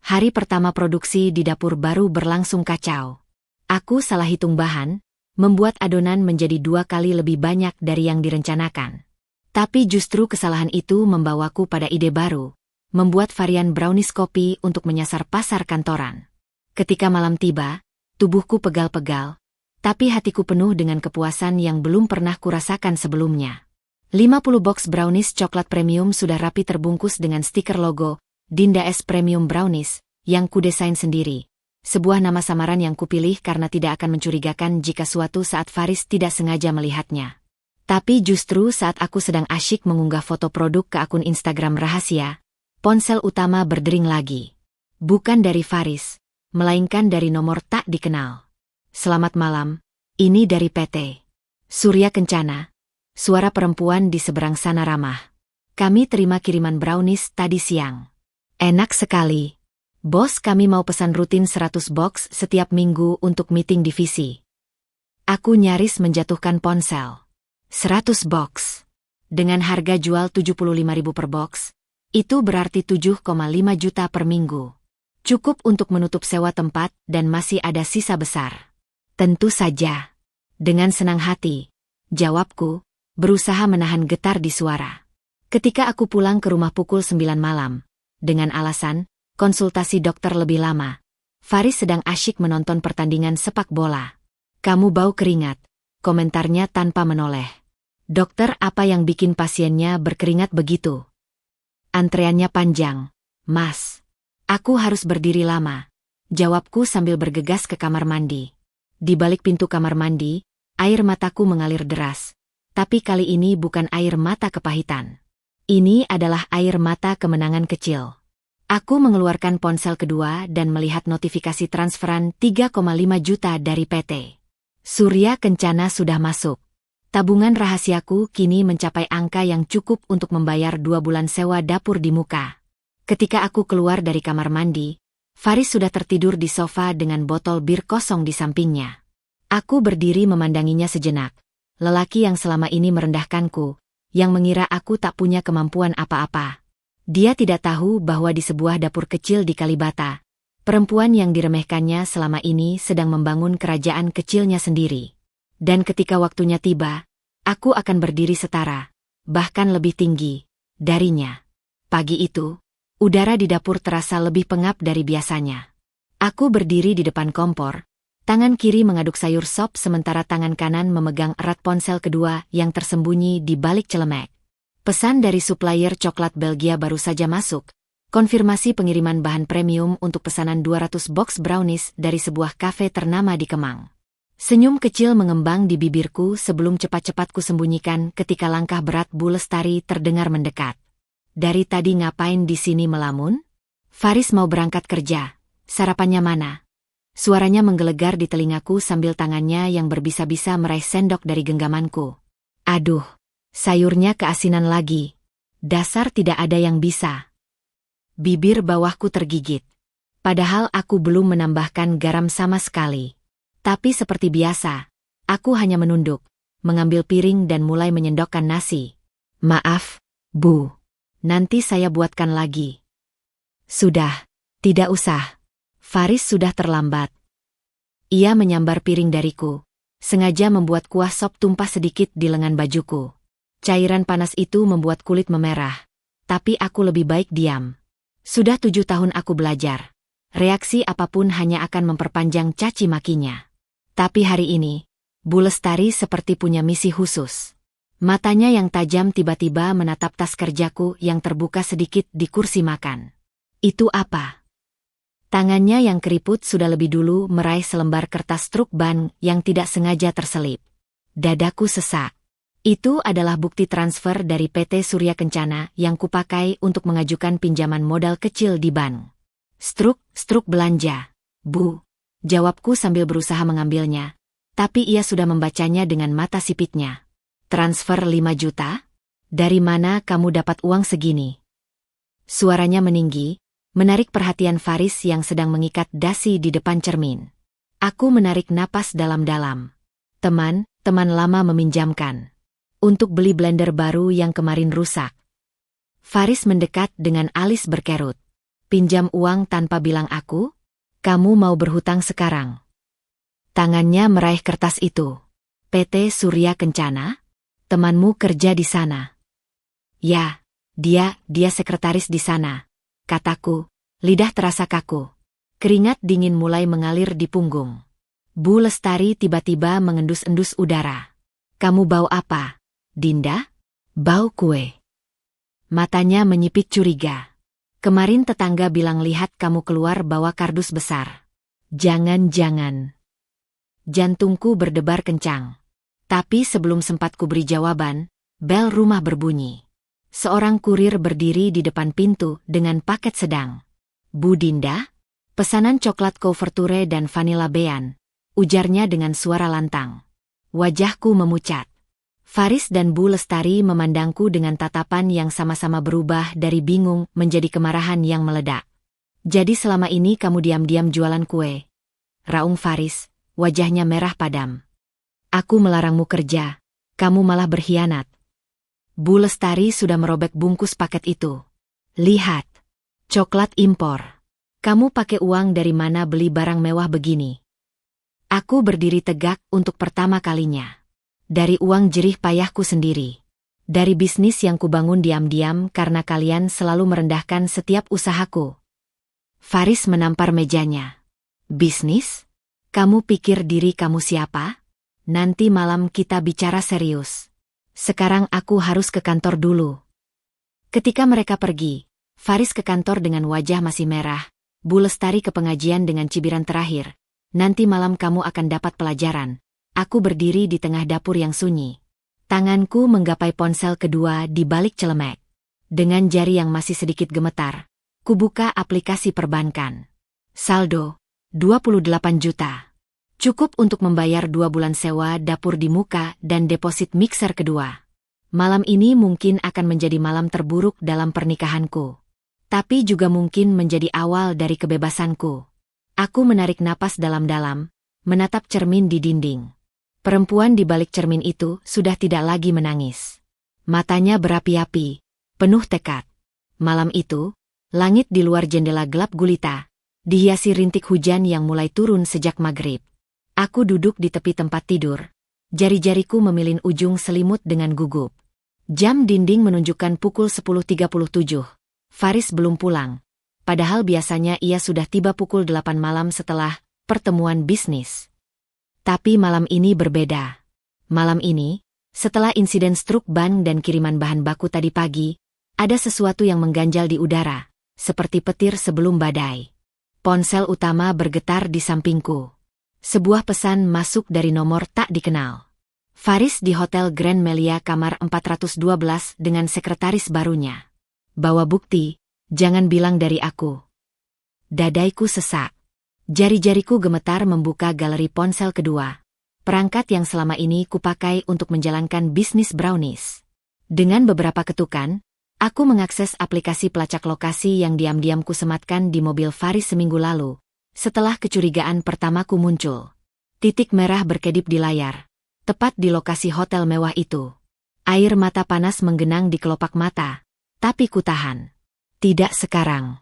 S1: Hari pertama produksi di dapur baru berlangsung kacau. Aku salah hitung bahan, membuat adonan menjadi 2 kali lebih banyak dari yang direncanakan. Tapi justru kesalahan itu membawaku pada ide baru, membuat varian brownies kopi untuk menyasar pasar kantoran. Ketika malam tiba, tubuhku pegal-pegal, tapi hatiku penuh dengan kepuasan yang belum pernah kurasakan sebelumnya. 50 box brownies coklat premium sudah rapi terbungkus dengan stiker logo Dinda S Premium Brownies yang kudesain sendiri. Sebuah nama samaran yang kupilih karena tidak akan mencurigakan jika suatu saat Faris tidak sengaja melihatnya. Tapi justru saat aku sedang asyik mengunggah foto produk ke akun Instagram rahasia, ponsel utama berdering lagi. Bukan dari Faris, melainkan dari nomor tak dikenal. Selamat malam, ini dari PT Surya Kencana. Suara perempuan di seberang sana ramah. Kami terima kiriman brownies tadi siang. Enak sekali. Bos, kami mau pesan rutin 100 box setiap minggu untuk meeting divisi. Aku nyaris menjatuhkan ponsel. 100 box. Dengan harga jual 75.000 per box, itu berarti 7,5 juta per minggu. Cukup untuk menutup sewa tempat dan masih ada sisa besar. Tentu saja. Dengan senang hati, jawabku, berusaha menahan getar di suara. Ketika aku pulang ke rumah pukul 9 malam, dengan alasan, konsultasi dokter lebih lama, Faris sedang asyik menonton pertandingan sepak bola. Kamu bau keringat, komentarnya tanpa menoleh. Dokter, apa yang bikin pasiennya berkeringat begitu? Antreannya panjang, Mas. Aku harus berdiri lama, jawabku sambil bergegas ke kamar mandi. Di balik pintu kamar mandi, air mataku mengalir deras. Tapi kali ini bukan air mata kepahitan. Ini adalah air mata kemenangan kecil. Aku mengeluarkan ponsel kedua dan melihat notifikasi transferan 3,5 juta dari PT Surya Kencana sudah masuk. Tabungan rahasiaku kini mencapai angka yang cukup untuk membayar 2 bulan sewa dapur di muka. Ketika aku keluar dari kamar mandi, Faris sudah tertidur di sofa dengan botol bir kosong di sampingnya. Aku berdiri memandanginya sejenak. Lelaki yang selama ini merendahkanku, yang mengira aku tak punya kemampuan apa-apa. Dia tidak tahu bahwa di sebuah dapur kecil di Kalibata, perempuan yang diremehkannya selama ini sedang membangun kerajaan kecilnya sendiri. Dan ketika waktunya tiba, aku akan berdiri setara, bahkan lebih tinggi, darinya. Pagi itu, udara di dapur terasa lebih pengap dari biasanya. Aku berdiri di depan kompor, tangan kiri mengaduk sayur sop sementara tangan kanan memegang erat ponsel kedua yang tersembunyi di balik celemek. Pesan dari supplier coklat Belgia baru saja masuk, konfirmasi pengiriman bahan premium untuk pesanan 200 box brownies dari sebuah kafe ternama di Kemang. Senyum kecil mengembang di bibirku sebelum cepat-cepat kusembunyikan ketika langkah berat Bu Lestari terdengar mendekat. Dari tadi ngapain di sini melamun? Faris mau berangkat kerja. Sarapannya mana? Suaranya menggelegar di telingaku sambil tangannya yang berbisa-bisa meraih sendok dari genggamanku. Aduh, sayurnya keasinan lagi. Dasar tidak ada yang bisa. Bibir bawahku tergigit. Padahal aku belum menambahkan garam sama sekali. Tapi seperti biasa, aku hanya menunduk, mengambil piring dan mulai menyendokkan nasi. Maaf, Bu. Nanti saya buatkan lagi. Sudah, tidak usah. Faris sudah terlambat. Ia menyambar piring dariku, sengaja membuat kuah sop tumpah sedikit di lengan bajuku. Cairan panas itu membuat kulit memerah, tapi aku lebih baik diam. Sudah 7 tahun aku belajar. Reaksi apapun hanya akan memperpanjang caci makinya. Tapi hari ini, Bu Lestari seperti punya misi khusus. Matanya yang tajam tiba-tiba menatap tas kerjaku yang terbuka sedikit di kursi makan. Itu apa? Tangannya yang keriput sudah lebih dulu meraih selembar kertas truk ban yang tidak sengaja terselip. Dadaku sesak. Itu adalah bukti transfer dari PT Surya Kencana yang kupakai untuk mengajukan pinjaman modal kecil di bank. Struk belanja, Bu. Jawabku sambil berusaha mengambilnya, tapi ia sudah membacanya dengan mata sipitnya. Transfer 5 juta? Dari mana kamu dapat uang segini? Suaranya meninggi, menarik perhatian Faris yang sedang mengikat dasi di depan cermin. Aku menarik napas dalam-dalam. Teman lama meminjamkan. Untuk beli blender baru yang kemarin rusak. Faris mendekat dengan alis berkerut. Pinjam uang tanpa bilang aku? Kamu mau berhutang sekarang? Tangannya meraih kertas itu. PT Surya Kencana? Temanmu kerja di sana? Ya, dia sekretaris di sana, kataku, lidah terasa kaku. Keringat dingin mulai mengalir di punggung. Bu Lestari tiba-tiba mengendus-endus udara. Kamu bau apa, Dinda? Bau kue. Matanya menyipit curiga. Kemarin tetangga bilang lihat kamu keluar bawa kardus besar. Jangan-jangan. Jantungku berdebar kencang. Tapi sebelum sempat kuberi jawaban, bel rumah berbunyi. Seorang kurir berdiri di depan pintu dengan paket sedang. Bu Dinda? Pesanan coklat couverture dan vanilla bean, ujarnya dengan suara lantang. Wajahku memucat. Faris dan Bu Lestari memandangku dengan tatapan yang sama-sama berubah dari bingung menjadi kemarahan yang meledak. Jadi selama ini kamu diam-diam jualan kue? Raung Faris, wajahnya merah padam. Aku melarangmu kerja, kamu malah berkhianat. Bu Lestari sudah merobek bungkus paket itu. Lihat, coklat impor. Kamu pakai uang dari mana beli barang mewah begini? Aku berdiri tegak untuk pertama kalinya. Dari uang jerih payahku sendiri. Dari bisnis yang kubangun diam-diam karena kalian selalu merendahkan setiap usahaku. Faris menampar mejanya. Bisnis? Kamu pikir diri kamu siapa? Nanti malam kita bicara serius. Sekarang aku harus ke kantor dulu. Ketika mereka pergi, Faris ke kantor dengan wajah masih merah, Bu Lestari ke pengajian dengan cibiran terakhir. Nanti malam kamu akan dapat pelajaran. Aku berdiri di tengah dapur yang sunyi. Tanganku menggapai ponsel kedua di balik celemek. Dengan jari yang masih sedikit gemetar, kubuka aplikasi perbankan. Saldo, 28 juta. Cukup untuk membayar 2 bulan sewa dapur di muka dan deposit mixer kedua. Malam ini mungkin akan menjadi malam terburuk dalam pernikahanku. Tapi juga mungkin menjadi awal dari kebebasanku. Aku menarik napas dalam-dalam, menatap cermin di dinding. Perempuan di balik cermin itu sudah tidak lagi menangis. Matanya berapi-api, penuh tekad. Malam itu, langit di luar jendela gelap gulita, dihiasi rintik hujan yang mulai turun sejak maghrib. Aku duduk di tepi tempat tidur, jari-jariku memilin ujung selimut dengan gugup. Jam dinding menunjukkan pukul 10.37. Faris belum pulang, padahal biasanya ia sudah tiba pukul 8 malam setelah pertemuan bisnis. Tapi malam ini berbeda. Malam ini, setelah insiden struk ban dan kiriman bahan baku tadi pagi, ada sesuatu yang mengganjal di udara, seperti petir sebelum badai. Ponsel utama bergetar di sampingku. Sebuah pesan masuk dari nomor tak dikenal. Faris di Hotel Grand Melia kamar 412 dengan sekretaris barunya. Bawa bukti, jangan bilang dari aku. Dadaiku sesak. Jari-jariku gemetar membuka galeri ponsel kedua. Perangkat yang selama ini kupakai untuk menjalankan bisnis brownies. Dengan beberapa ketukan, aku mengakses aplikasi pelacak lokasi yang diam-diam kusematkan di mobil Faris seminggu lalu. Setelah kecurigaan pertamaku muncul. Titik merah berkedip di layar. Tepat di lokasi hotel mewah itu. Air mata panas menggenang di kelopak mata. Tapi kutahan. Tidak sekarang.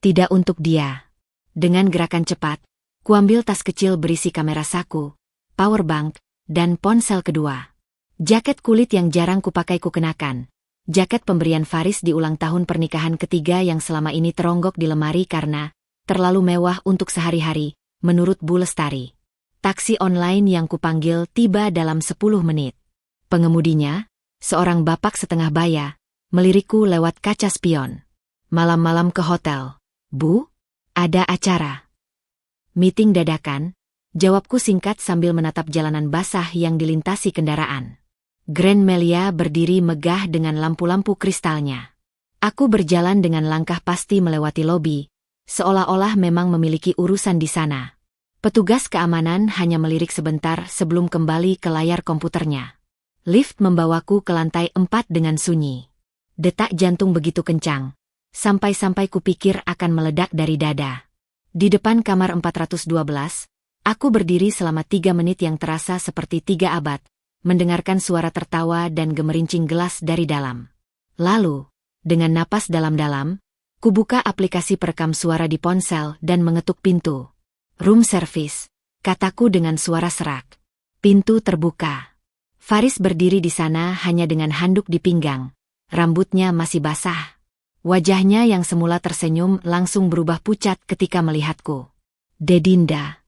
S1: Tidak untuk dia. Dengan gerakan cepat, kuambil tas kecil berisi kamera saku, powerbank, dan ponsel kedua. Jaket kulit yang jarang kupakai kukenakan. Jaket pemberian Faris di ulang tahun pernikahan ketiga yang selama ini teronggok di lemari karena terlalu mewah untuk sehari-hari, menurut Bu Lestari. Taksi online yang kupanggil tiba dalam 10 menit. Pengemudinya, seorang bapak setengah baya, melirikku lewat kaca spion. Malam-malam ke hotel. Bu? Ada acara. Meeting dadakan, jawabku singkat sambil menatap jalanan basah yang dilintasi kendaraan. Grand Melia berdiri megah dengan lampu-lampu kristalnya. Aku berjalan dengan langkah pasti melewati lobi, seolah-olah memang memiliki urusan di sana. Petugas keamanan hanya melirik sebentar sebelum kembali ke layar komputernya. Lift membawaku ke lantai 4 dengan sunyi. Detak jantung begitu kencang. Sampai-sampai kupikir akan meledak dari dada. Di depan kamar 412, aku berdiri selama 3 menit yang terasa seperti 3 abad, mendengarkan suara tertawa dan gemerincing gelas dari dalam. Lalu, dengan napas dalam-dalam, kubuka aplikasi perekam suara di ponsel dan mengetuk pintu. Room service, kataku dengan suara serak. Pintu terbuka. Faris berdiri di sana hanya dengan handuk di pinggang. Rambutnya masih basah. Wajahnya yang semula tersenyum langsung berubah pucat ketika melihatku. Dedinda.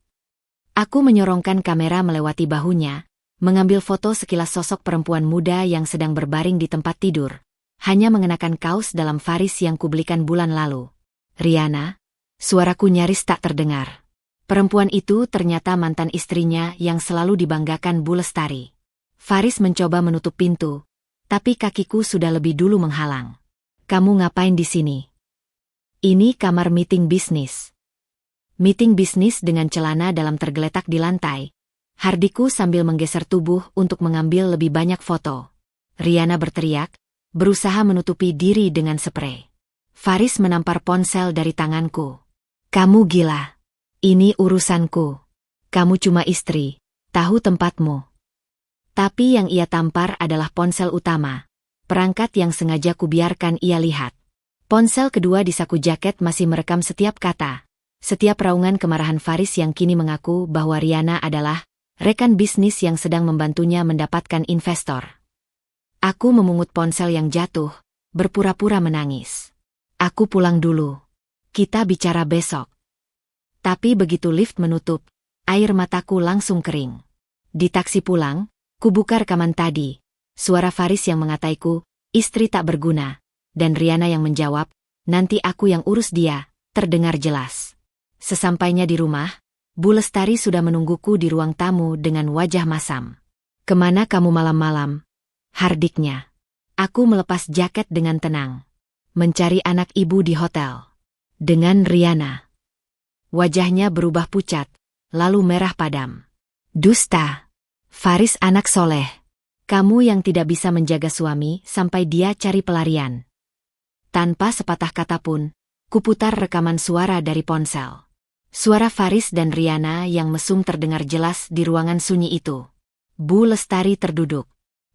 S1: Aku menyorongkan kamera melewati bahunya, mengambil foto sekilas sosok perempuan muda yang sedang berbaring di tempat tidur, hanya mengenakan kaos dalam Faris yang kubelikan bulan lalu. Riana, suaraku nyaris tak terdengar. Perempuan itu ternyata mantan istrinya yang selalu dibanggakan Bu Lestari. Faris mencoba menutup pintu, tapi kakiku sudah lebih dulu menghalang. Kamu ngapain di sini? Ini kamar meeting bisnis. Meeting bisnis dengan celana dalam tergeletak di lantai. Hardiku sambil menggeser tubuh untuk mengambil lebih banyak foto. Riana berteriak, berusaha menutupi diri dengan sprei. Faris menampar ponsel dari tanganku. Kamu gila. Ini urusanku. Kamu cuma istri, tahu tempatmu. Tapi yang ia tampar adalah ponsel utama. Perangkat yang sengaja kubiarkan ia lihat. Ponsel kedua di saku jaket masih merekam setiap kata. Setiap raungan kemarahan Faris yang kini mengaku bahwa Riana adalah rekan bisnis yang sedang membantunya mendapatkan investor. Aku memungut ponsel yang jatuh, berpura-pura menangis. Aku pulang dulu. Kita bicara besok. Tapi begitu lift menutup, air mataku langsung kering. Di taksi pulang, kubuka rekaman tadi. Suara Faris yang mengataiku, istri tak berguna. Dan Riana yang menjawab, nanti aku yang urus dia, terdengar jelas. Sesampainya di rumah, Bu Lestari sudah menungguku di ruang tamu dengan wajah masam. Kemana kamu malam-malam? Hardiknya. Aku melepas jaket dengan tenang. Mencari anak ibu di hotel. Dengan Riana. Wajahnya berubah pucat, lalu merah padam. Dusta. Faris anak soleh. Kamu yang tidak bisa menjaga suami sampai dia cari pelarian. Tanpa sepatah kata pun, kuputar rekaman suara dari ponsel. Suara Faris dan Riana yang mesum terdengar jelas di ruangan sunyi itu. Bu Lestari terduduk.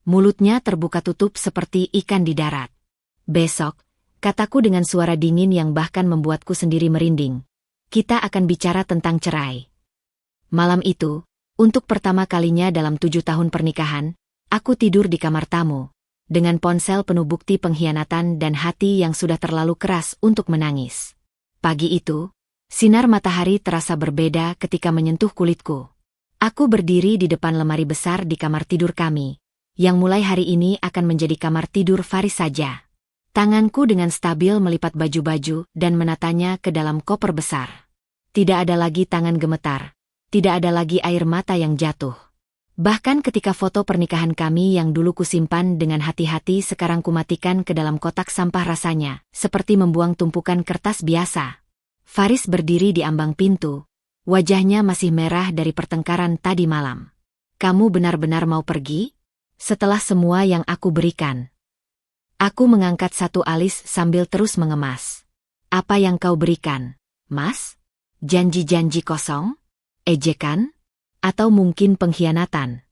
S1: Mulutnya terbuka tutup seperti ikan di darat. Besok, kataku dengan suara dingin yang bahkan membuatku sendiri merinding. Kita akan bicara tentang cerai. Malam itu, untuk pertama kalinya dalam 7 tahun pernikahan, aku tidur di kamar tamu. Dengan ponsel penuh bukti pengkhianatan dan hati yang sudah terlalu keras untuk menangis. Pagi itu, sinar matahari terasa berbeda ketika menyentuh kulitku. Aku berdiri di depan lemari besar di kamar tidur kami, yang mulai hari ini akan menjadi kamar tidur Faris saja. Tanganku dengan stabil melipat baju-baju dan menatanya ke dalam koper besar. Tidak ada lagi tangan gemetar, tidak ada lagi air mata yang jatuh. Bahkan ketika foto pernikahan kami yang dulu kusimpan dengan hati-hati sekarang kumatikan ke dalam kotak sampah rasanya, seperti membuang tumpukan kertas biasa. Faris berdiri di ambang pintu, wajahnya masih merah dari pertengkaran tadi malam. Kamu benar-benar mau pergi? Setelah semua yang aku berikan. Aku mengangkat satu alis sambil terus mengemas. Apa yang kau berikan, Mas? Janji-janji kosong? Ejekan? Atau mungkin pengkhianatan?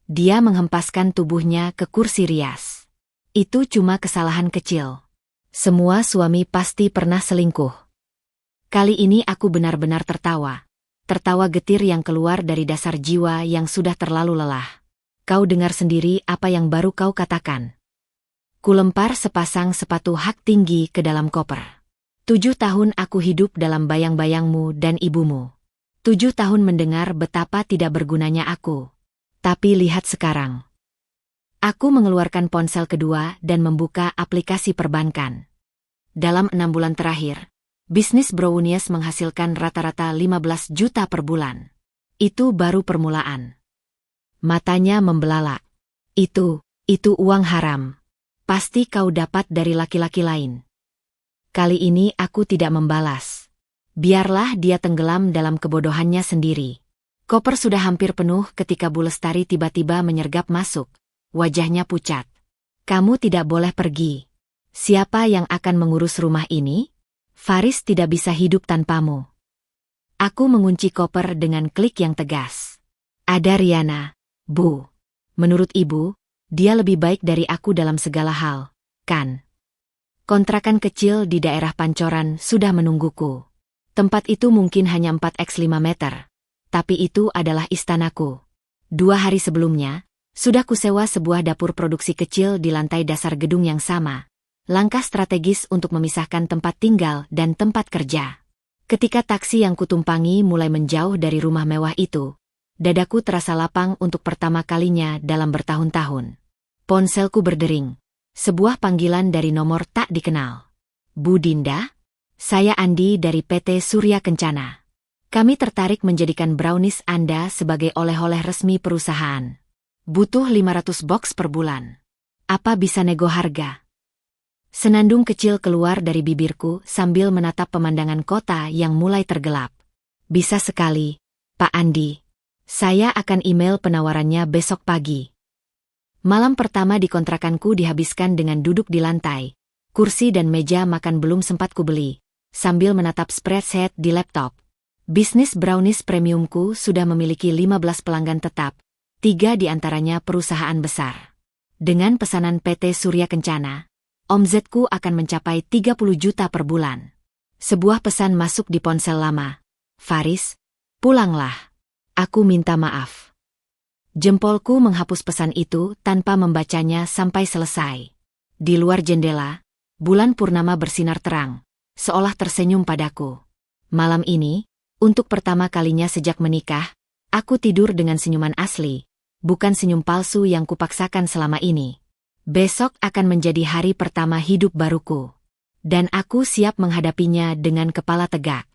S1: Dia menghempaskan tubuhnya ke kursi rias. Itu cuma kesalahan kecil. Semua suami pasti pernah selingkuh. Kali ini aku benar-benar tertawa. Tertawa getir yang keluar dari dasar jiwa yang sudah terlalu lelah. Kau dengar sendiri apa yang baru kau katakan. Kulempar sepasang sepatu hak tinggi ke dalam koper. 7 tahun aku hidup dalam bayang-bayangmu dan ibumu. 7 tahun mendengar betapa tidak bergunanya aku. Tapi lihat sekarang. Aku mengeluarkan ponsel kedua dan membuka aplikasi perbankan. Dalam 6 bulan terakhir, bisnis Brownies menghasilkan rata-rata 15 juta per bulan. Itu baru permulaan. Matanya membelalak. Itu uang haram. Pasti kau dapat dari laki-laki lain. Kali ini aku tidak membalas. Biarlah dia tenggelam dalam kebodohannya sendiri. Koper sudah hampir penuh ketika Bu Lestari tiba-tiba menyergap masuk. Wajahnya pucat. Kamu tidak boleh pergi. Siapa yang akan mengurus rumah ini? Faris tidak bisa hidup tanpamu. Aku mengunci koper dengan klik yang tegas. Ada Riana, Bu. Menurut ibu, dia lebih baik dari aku dalam segala hal, kan? Kontrakan kecil di daerah Pancoran sudah menungguku. Tempat itu mungkin hanya 4x5 meter. Tapi itu adalah istanaku. 2 hari sebelumnya, sudah kusewa sebuah dapur produksi kecil di lantai dasar gedung yang sama. Langkah strategis untuk memisahkan tempat tinggal dan tempat kerja. Ketika taksi yang kutumpangi mulai menjauh dari rumah mewah itu, dadaku terasa lapang untuk pertama kalinya dalam bertahun-tahun. Ponselku berdering. Sebuah panggilan dari nomor tak dikenal. Bu Dinda? Saya Andi dari PT Surya Kencana. Kami tertarik menjadikan brownies Anda sebagai oleh-oleh resmi perusahaan. Butuh 500 box per bulan. Apa bisa nego harga? Senandung kecil keluar dari bibirku sambil menatap pemandangan kota yang mulai tergelap. Bisa sekali, Pak Andi. Saya akan email penawarannya besok pagi. Malam pertama di kontrakanku dihabiskan dengan duduk di lantai. Kursi dan meja makan belum sempat kubeli, sambil menatap spreadsheet di laptop. Bisnis brownies premiumku sudah memiliki 15 pelanggan tetap, 3 di antaranya perusahaan besar. Dengan pesanan PT Surya Kencana, omzetku akan mencapai 30 juta per bulan. Sebuah pesan masuk di ponsel lama. Faris, pulanglah. Aku minta maaf. Jempolku menghapus pesan itu tanpa membacanya sampai selesai. Di luar jendela, bulan purnama bersinar terang, seolah tersenyum padaku. Malam ini, untuk pertama kalinya sejak menikah, aku tidur dengan senyuman asli, bukan senyum palsu yang kupaksakan selama ini. Besok akan menjadi hari pertama hidup baruku. Dan aku siap menghadapinya dengan kepala tegak.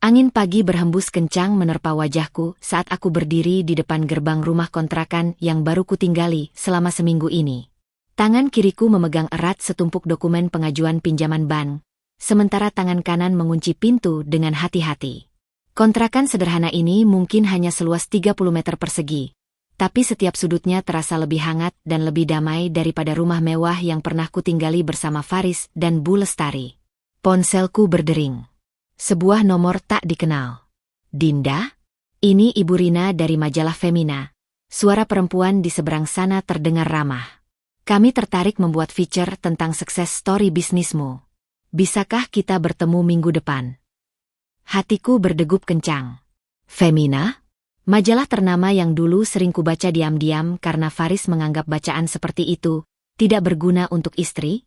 S1: Angin pagi berhembus kencang menerpa wajahku saat aku berdiri di depan gerbang rumah kontrakan yang baru kutinggali selama seminggu ini. Tangan kiriku memegang erat setumpuk dokumen pengajuan pinjaman bank, sementara tangan kanan mengunci pintu dengan hati-hati. Kontrakan sederhana ini mungkin hanya seluas 30 meter persegi, tapi setiap sudutnya terasa lebih hangat dan lebih damai daripada rumah mewah yang pernah kutinggali bersama Faris dan Bu Lestari. Ponselku berdering. Sebuah nomor tak dikenal. Dinda? Ini Ibu Rina dari majalah Femina. Suara perempuan di seberang sana terdengar ramah. Kami tertarik membuat feature tentang sukses story bisnismu. Bisakah kita bertemu minggu depan? Hatiku berdegup kencang. Femina? Majalah ternama yang dulu sering kubaca diam-diam karena Faris menganggap bacaan seperti itu tidak berguna untuk istri?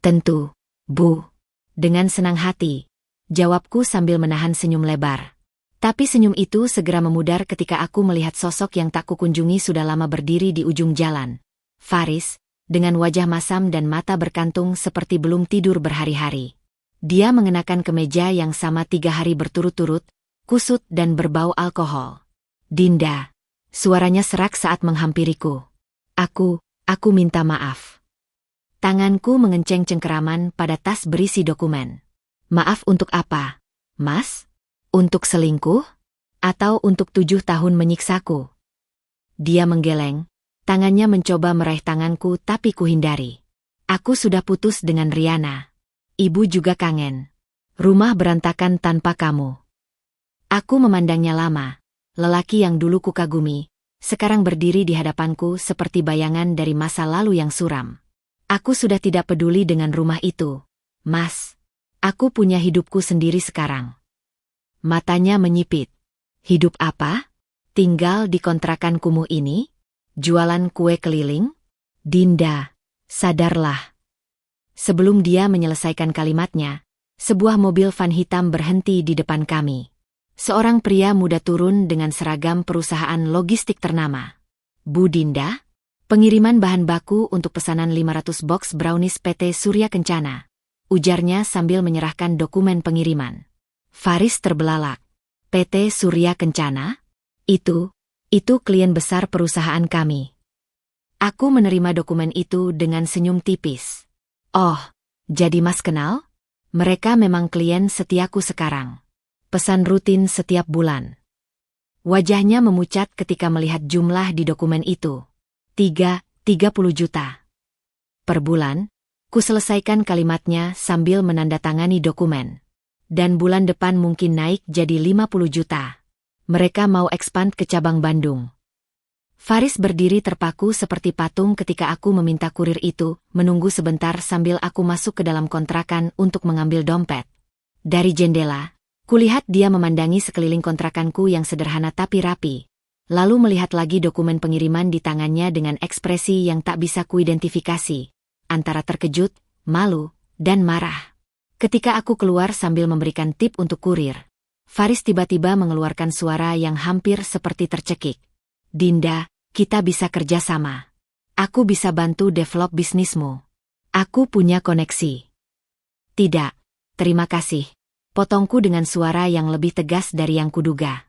S1: Tentu, Bu. Dengan senang hati, jawabku sambil menahan senyum lebar. Tapi senyum itu segera memudar ketika aku melihat sosok yang tak kukunjungi sudah lama berdiri di ujung jalan. Faris, dengan wajah masam dan mata berkantung seperti belum tidur berhari-hari. Dia mengenakan kemeja yang sama 3 hari berturut-turut, kusut dan berbau alkohol. Dinda, suaranya serak saat menghampiriku. Aku minta maaf. Tanganku mengenceng cengkeraman pada tas berisi dokumen. Maaf untuk apa, Mas? Untuk selingkuh? Atau untuk 7 tahun menyiksaku? Dia menggeleng, tangannya mencoba meraih tanganku tapi kuhindari. Aku sudah putus dengan Riana. Ibu juga kangen. Rumah berantakan tanpa kamu. Aku memandangnya lama. Lelaki yang dulu kukagumi, sekarang berdiri di hadapanku seperti bayangan dari masa lalu yang suram. Aku sudah tidak peduli dengan rumah itu, Mas. Aku punya hidupku sendiri sekarang. Matanya menyipit. Hidup apa? Tinggal di kontrakan kumuh ini? Jualan kue keliling? Dinda, sadarlah. Sebelum dia menyelesaikan kalimatnya, sebuah mobil van hitam berhenti di depan kami. Seorang pria muda turun dengan seragam perusahaan logistik ternama. Bu Dinda? Pengiriman bahan baku untuk pesanan 500 box brownies PT Surya Kencana, ujarnya sambil menyerahkan dokumen pengiriman. Faris terbelalak. PT Surya Kencana? Itu klien besar perusahaan kami. Aku menerima dokumen itu dengan senyum tipis. Oh, jadi Mas kenal? Mereka memang klien setiaku sekarang. Pesan rutin setiap bulan. Wajahnya memucat ketika melihat jumlah di dokumen itu. 30 juta. Per bulan, ku selesaikan kalimatnya sambil menandatangani dokumen. Dan bulan depan mungkin naik jadi 50 juta. Mereka mau expand ke cabang Bandung. Faris berdiri terpaku seperti patung ketika aku meminta kurir itu, menunggu sebentar sambil aku masuk ke dalam kontrakan untuk mengambil dompet. Dari jendela, kulihat dia memandangi sekeliling kontrakanku yang sederhana tapi rapi. Lalu melihat lagi dokumen pengiriman di tangannya dengan ekspresi yang tak bisa kuidentifikasi, antara terkejut, malu, dan marah. Ketika aku keluar sambil memberikan tip untuk kurir, Faris tiba-tiba mengeluarkan suara yang hampir seperti tercekik. Dinda, kita bisa kerja sama. Aku bisa bantu develop bisnismu. Aku punya koneksi. Tidak, terima kasih. Potongku dengan suara yang lebih tegas dari yang kuduga.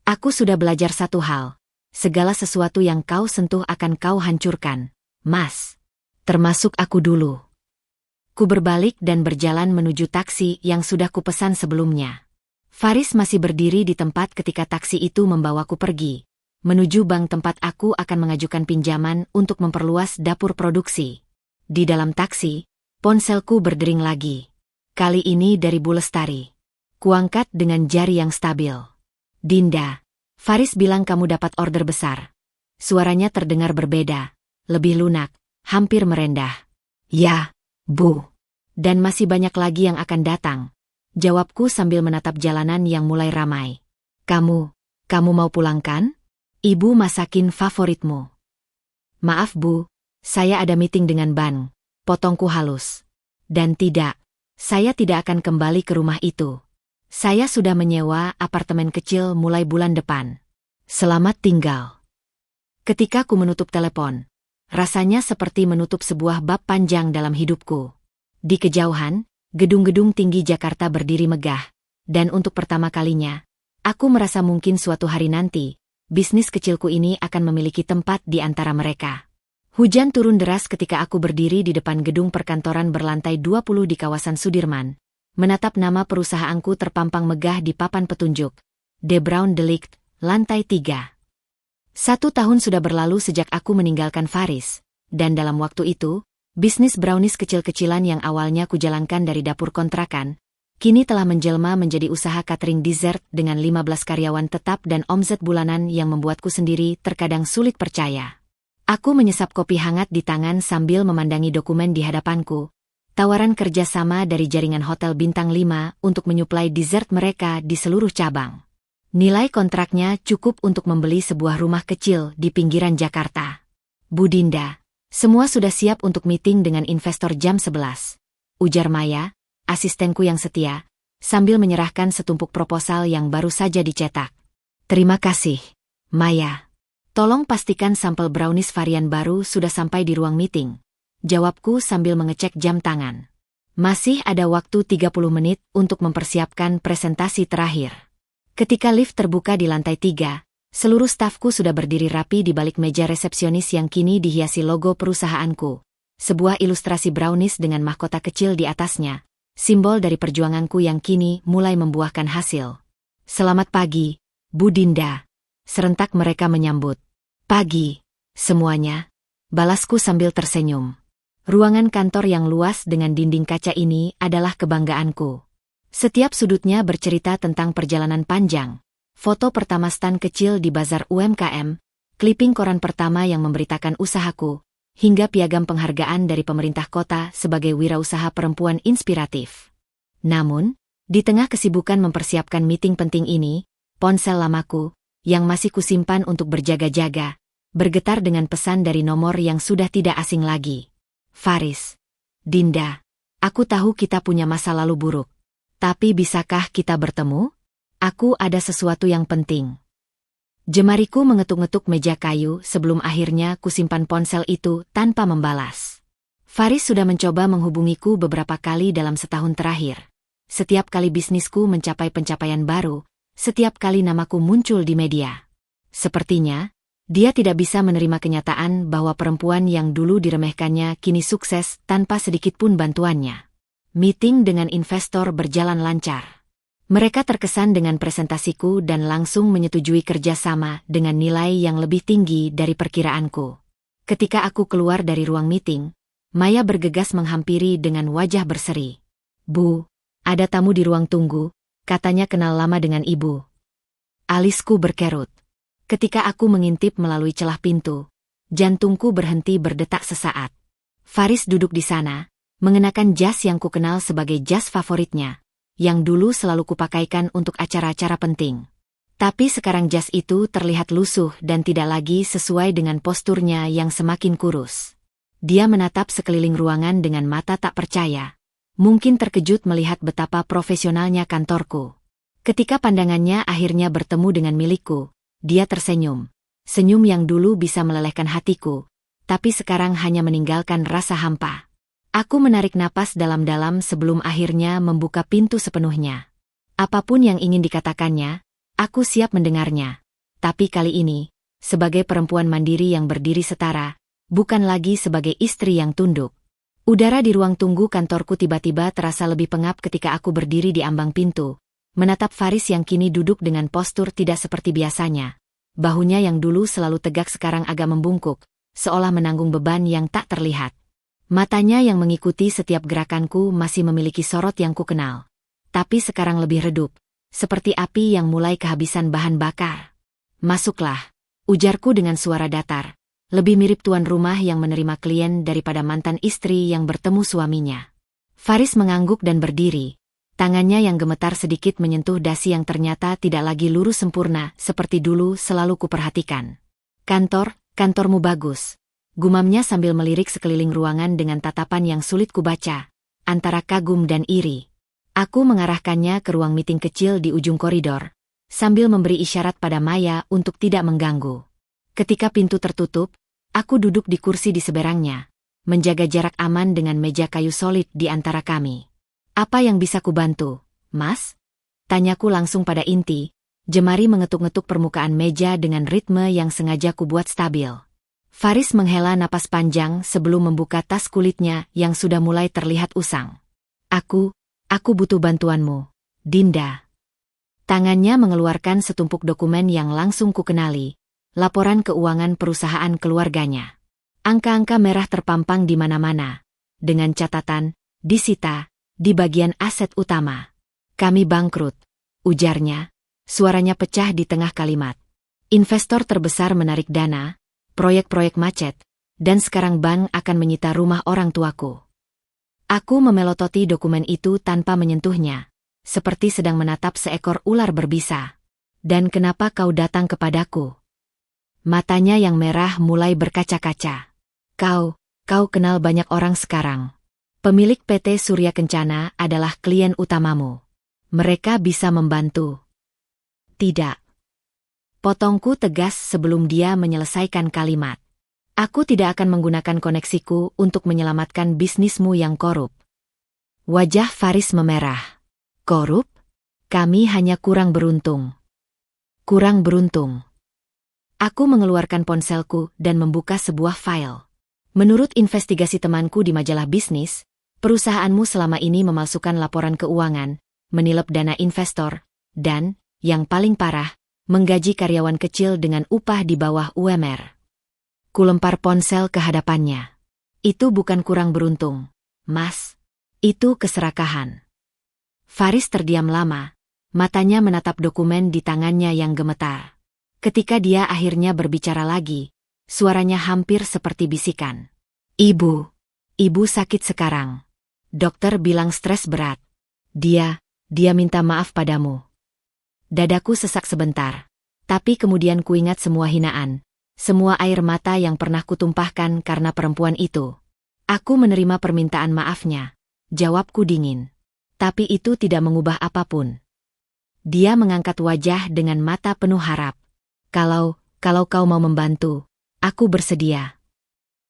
S1: Aku sudah belajar satu hal. Segala sesuatu yang kau sentuh akan kau hancurkan, Mas. Termasuk aku dulu. Ku berbalik dan berjalan menuju taksi yang sudah kupesan sebelumnya. Faris masih berdiri di tempat ketika taksi itu membawaku pergi, menuju bank tempat aku akan mengajukan pinjaman untuk memperluas dapur produksi. Di dalam taksi, ponselku berdering lagi. Kali ini dari Bu Lestari. Kuangkat dengan jari yang stabil. Dinda, Faris bilang kamu dapat order besar. Suaranya terdengar berbeda, lebih lunak, hampir merendah. Ya, Bu. Dan masih banyak lagi yang akan datang. Jawabku sambil menatap jalanan yang mulai ramai. Kamu mau pulang kan? Ibu masakin favoritmu. Maaf Bu, saya ada meeting dengan bank, potongku halus. Dan tidak, saya tidak akan kembali ke rumah itu. Saya sudah menyewa apartemen kecil mulai bulan depan. Selamat tinggal. Ketika ku menutup telepon, rasanya seperti menutup sebuah bab panjang dalam hidupku. Di kejauhan, gedung-gedung tinggi Jakarta berdiri megah, dan untuk pertama kalinya, aku merasa mungkin suatu hari nanti, bisnis kecilku ini akan memiliki tempat di antara mereka. Hujan turun deras ketika aku berdiri di depan gedung perkantoran berlantai 20 di kawasan Sudirman, menatap nama perusahaanku terpampang megah di papan petunjuk. De Brown Delict, lantai 3. 1 tahun sudah berlalu sejak aku meninggalkan Faris, dan dalam waktu itu, bisnis brownies kecil-kecilan yang awalnya kujalankan dari dapur kontrakan, kini telah menjelma menjadi usaha catering dessert dengan 15 karyawan tetap dan omset bulanan yang membuatku sendiri terkadang sulit percaya. Aku menyesap kopi hangat di tangan sambil memandangi dokumen di hadapanku. Tawaran kerjasama dari jaringan hotel bintang 5 untuk menyuplai dessert mereka di seluruh cabang. Nilai kontraknya cukup untuk membeli sebuah rumah kecil di pinggiran Jakarta. Bu Dinda, semua sudah siap untuk meeting dengan investor jam 11. Ujar Maya, asistenku yang setia, sambil menyerahkan setumpuk proposal yang baru saja dicetak. Terima kasih, Maya. Tolong pastikan sampel brownies varian baru sudah sampai di ruang meeting. Jawabku sambil mengecek jam tangan. Masih ada waktu 30 menit untuk mempersiapkan presentasi terakhir. Ketika lift terbuka di lantai 3, seluruh stafku sudah berdiri rapi di balik meja resepsionis yang kini dihiasi logo perusahaanku. Sebuah ilustrasi brownies dengan mahkota kecil di atasnya, simbol dari perjuanganku yang kini mulai membuahkan hasil. Selamat pagi, Bu Dinda. Serentak mereka menyambut. Pagi, semuanya. Balasku sambil tersenyum. Ruangan kantor yang luas dengan dinding kaca ini adalah kebanggaanku. Setiap sudutnya bercerita tentang perjalanan panjang. Foto pertama stan kecil di bazar UMKM, kliping koran pertama yang memberitakan usahaku, hingga piagam penghargaan dari pemerintah kota sebagai wirausaha perempuan inspiratif. Namun, di tengah kesibukan mempersiapkan meeting penting ini, ponsel lamaku, yang masih kusimpan untuk berjaga-jaga, bergetar dengan pesan dari nomor yang sudah tidak asing lagi. Faris. Dinda, aku tahu kita punya masa lalu buruk. Tapi bisakah kita bertemu? Aku ada sesuatu yang penting. Jemariku mengetuk-ngetuk meja kayu sebelum akhirnya kusimpan ponsel itu tanpa membalas. Faris sudah mencoba menghubungiku beberapa kali dalam setahun terakhir. Setiap kali bisnisku mencapai pencapaian baru, setiap kali namaku muncul di media. Sepertinya, dia tidak bisa menerima kenyataan bahwa perempuan yang dulu diremehkannya kini sukses tanpa sedikit pun bantuannya. Meeting dengan investor berjalan lancar. Mereka terkesan dengan presentasiku dan langsung menyetujui kerjasama dengan nilai yang lebih tinggi dari perkiraanku. Ketika aku keluar dari ruang meeting, Maya bergegas menghampiri dengan wajah berseri. Bu, ada tamu di ruang tunggu. Katanya kenal lama dengan ibu. Alisku berkerut. Ketika aku mengintip melalui celah pintu, jantungku berhenti berdetak sesaat. Faris duduk di sana, mengenakan jas yang kukenal sebagai jas favoritnya, yang dulu selalu kupakaikan untuk acara-acara penting. Tapi sekarang jas itu terlihat lusuh dan tidak lagi sesuai dengan posturnya yang semakin kurus. Dia menatap sekeliling ruangan dengan mata tak percaya. Mungkin terkejut melihat betapa profesionalnya kantorku. Ketika pandangannya akhirnya bertemu dengan milikku, dia tersenyum. Senyum yang dulu bisa melelehkan hatiku, tapi sekarang hanya meninggalkan rasa hampa. Aku menarik napas dalam-dalam sebelum akhirnya membuka pintu sepenuhnya. Apapun yang ingin dikatakannya, aku siap mendengarnya. Tapi kali ini, sebagai perempuan mandiri yang berdiri setara, bukan lagi sebagai istri yang tunduk. Udara di ruang tunggu kantorku tiba-tiba terasa lebih pengap ketika aku berdiri di ambang pintu, menatap Faris yang kini duduk dengan postur tidak seperti biasanya. bahunya yang dulu selalu tegak sekarang agak membungkuk, seolah menanggung beban yang tak terlihat. Matanya yang mengikuti setiap gerakanku masih memiliki sorot yang kukenal. Tapi sekarang lebih redup, seperti api yang mulai kehabisan bahan bakar. "Masuklah," ujarku dengan suara datar. Lebih mirip tuan rumah yang menerima klien daripada mantan istri yang bertemu suaminya. Faris mengangguk dan berdiri. Tangannya yang gemetar sedikit menyentuh dasi yang ternyata tidak lagi lurus sempurna seperti dulu selalu kuperhatikan. Kantormu bagus," gumamnya sambil melirik sekeliling ruangan dengan tatapan yang sulit kubaca, antara kagum dan iri. Aku mengarahkannya ke ruang meeting kecil di ujung koridor, sambil memberi isyarat pada Maya untuk tidak mengganggu. Ketika pintu tertutup, aku duduk di kursi di seberangnya, menjaga jarak aman dengan meja kayu solid di antara kami. "Apa yang bisa kubantu, Mas?" tanyaku langsung pada inti, jemari mengetuk-ngetuk permukaan meja dengan ritme yang sengaja kubuat stabil. Faris menghela napas panjang sebelum membuka tas kulitnya yang sudah mulai terlihat usang. Aku butuh bantuanmu, Dinda." Tangannya mengeluarkan setumpuk dokumen yang langsung kukenali. Laporan keuangan perusahaan keluarganya. Angka-angka merah terpampang di mana-mana. Dengan catatan, disita, di bagian aset utama. "Kami bangkrut," ujarnya. Suaranya pecah di tengah kalimat. "Investor terbesar menarik dana, proyek-proyek macet, dan sekarang bank akan menyita rumah orang tuaku." Aku memelototi dokumen itu tanpa menyentuhnya, seperti sedang menatap seekor ular berbisa. "Dan kenapa kau datang kepadaku?" Matanya yang merah mulai berkaca-kaca. Kau kenal banyak orang sekarang. Pemilik PT Surya Kencana adalah klien utamamu. Mereka bisa membantu." "Tidak." Potongku tegas sebelum dia menyelesaikan kalimat. "Aku tidak akan menggunakan koneksiku untuk menyelamatkan bisnismu yang korup." Wajah Faris memerah. "Korup? Kami hanya kurang beruntung." "Kurang beruntung." Aku mengeluarkan ponselku dan membuka sebuah file. "Menurut investigasi temanku di majalah bisnis, perusahaanmu selama ini memalsukan laporan keuangan, menilep dana investor, dan, yang paling parah, menggaji karyawan kecil dengan upah di bawah UMR." Kulempar ponsel ke hadapannya. "Itu bukan kurang beruntung, Mas. Itu keserakahan." Faris terdiam lama, matanya menatap dokumen di tangannya yang gemetar. Ketika dia akhirnya berbicara lagi, suaranya hampir seperti bisikan. Ibu sakit sekarang. Dokter bilang stres berat. Dia minta maaf padamu." Dadaku sesak sebentar, tapi kemudian kuingat semua hinaan, semua air mata yang pernah kutumpahkan karena perempuan itu. "Aku menerima permintaan maafnya," jawabku dingin. "Tapi itu tidak mengubah apapun." Dia mengangkat wajah dengan mata penuh harap. Kalau kau mau membantu, aku bersedia."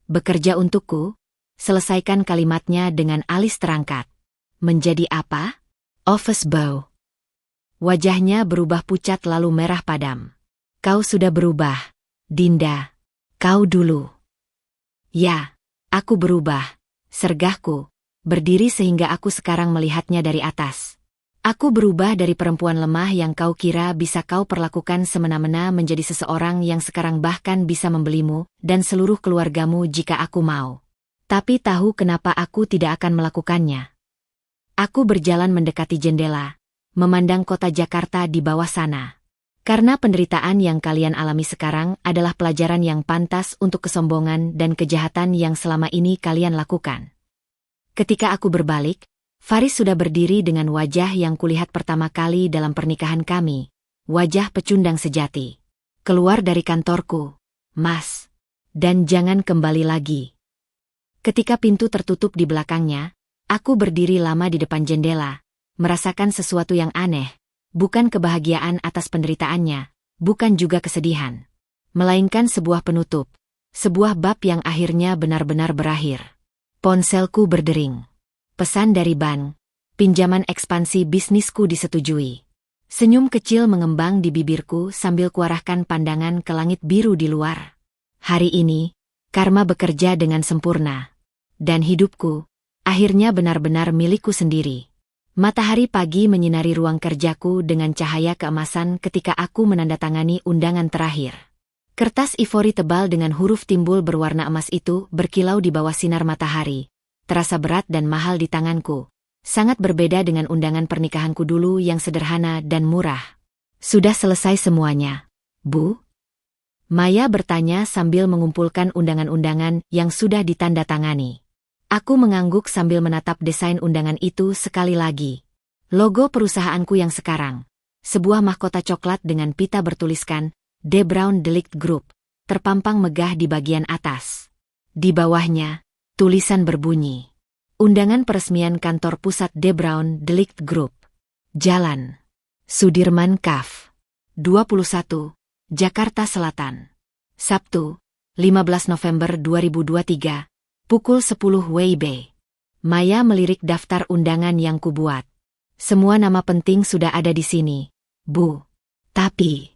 S1: "Bekerja untukku?" Selesaikan kalimatnya dengan alis terangkat. "Menjadi apa?" "Office boy." Wajahnya berubah pucat lalu merah padam. "Kau sudah berubah, Dinda. Kau dulu." "Ya, aku berubah," sergahku, berdiri sehingga aku sekarang melihatnya dari atas. "Aku berubah dari perempuan lemah yang kau kira bisa kau perlakukan semena-mena menjadi seseorang yang sekarang bahkan bisa membelimu dan seluruh keluargamu jika aku mau. Tapi tahu kenapa aku tidak akan melakukannya?" Aku berjalan mendekati jendela, memandang kota Jakarta di bawah sana. "Karena penderitaan yang kalian alami sekarang adalah pelajaran yang pantas untuk kesombongan dan kejahatan yang selama ini kalian lakukan." Ketika aku berbalik, Faris sudah berdiri dengan wajah yang kulihat pertama kali dalam pernikahan kami, wajah pecundang sejati. "Keluar dari kantorku, Mas. Dan jangan kembali lagi." Ketika pintu tertutup di belakangnya, aku berdiri lama di depan jendela, merasakan sesuatu yang aneh, bukan kebahagiaan atas penderitaannya, bukan juga kesedihan, melainkan sebuah penutup, sebuah bab yang akhirnya benar-benar berakhir. Ponselku berdering. Pesan dari bank, pinjaman ekspansi bisnisku disetujui. Senyum kecil mengembang di bibirku sambil kuarahkan pandangan ke langit biru di luar. Hari ini, karma bekerja dengan sempurna. Dan hidupku, akhirnya benar-benar milikku sendiri. Matahari pagi menyinari ruang kerjaku dengan cahaya keemasan ketika aku menandatangani undangan terakhir. Kertas ivori tebal dengan huruf timbul berwarna emas itu berkilau di bawah sinar matahari. Terasa berat dan mahal di tanganku. Sangat berbeda dengan undangan pernikahanku dulu yang sederhana dan murah. Sudah selesai semuanya, Bu? Maya bertanya sambil mengumpulkan undangan-undangan yang sudah ditandatangani. Aku mengangguk sambil menatap desain undangan itu sekali lagi. Logo perusahaanku yang sekarang. Sebuah mahkota coklat dengan pita bertuliskan, De Brown Delict Group, terpampang megah di bagian atas. Di bawahnya, tulisan berbunyi. Undangan peresmian kantor pusat De Brown Delict Group. Jalan Sudirman Kaf. 21, Jakarta Selatan. Sabtu, 15 November 2023. Pukul 10 WIB. Maya melirik daftar undangan yang kubuat. Semua nama penting sudah ada di sini, Bu. Tapi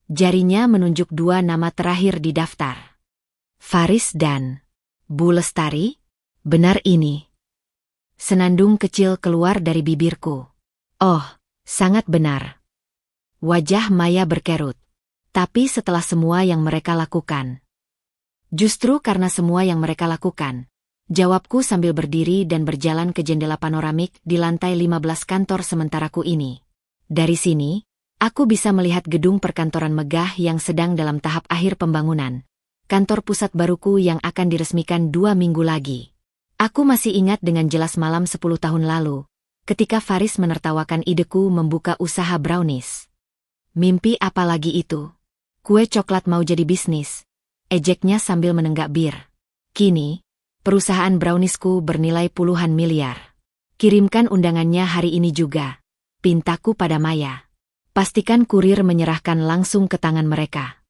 S1: jarinya menunjuk dua nama terakhir di daftar. Faris dan Bu Lestari? Benar ini. Senandung kecil keluar dari bibirku. Oh, sangat benar. Wajah Maya berkerut. Tapi setelah semua yang mereka lakukan. Justru karena semua yang mereka lakukan, jawabku sambil berdiri dan berjalan ke jendela panoramik di lantai 15 kantor sementaraku ini. Dari sini, aku bisa melihat gedung perkantoran megah yang sedang dalam tahap akhir pembangunan. Kantor pusat baruku yang akan diresmikan 2 minggu lagi. Aku masih ingat dengan jelas malam 10 tahun lalu, ketika Faris menertawakan ideku membuka usaha brownies. Mimpi apa lagi itu? Kue coklat mau jadi bisnis. Ejeknya sambil menenggak bir. Kini, perusahaan browniesku bernilai puluhan miliar. Kirimkan undangannya hari ini juga. Pintaku pada Maya. Pastikan kurir menyerahkan langsung ke tangan mereka.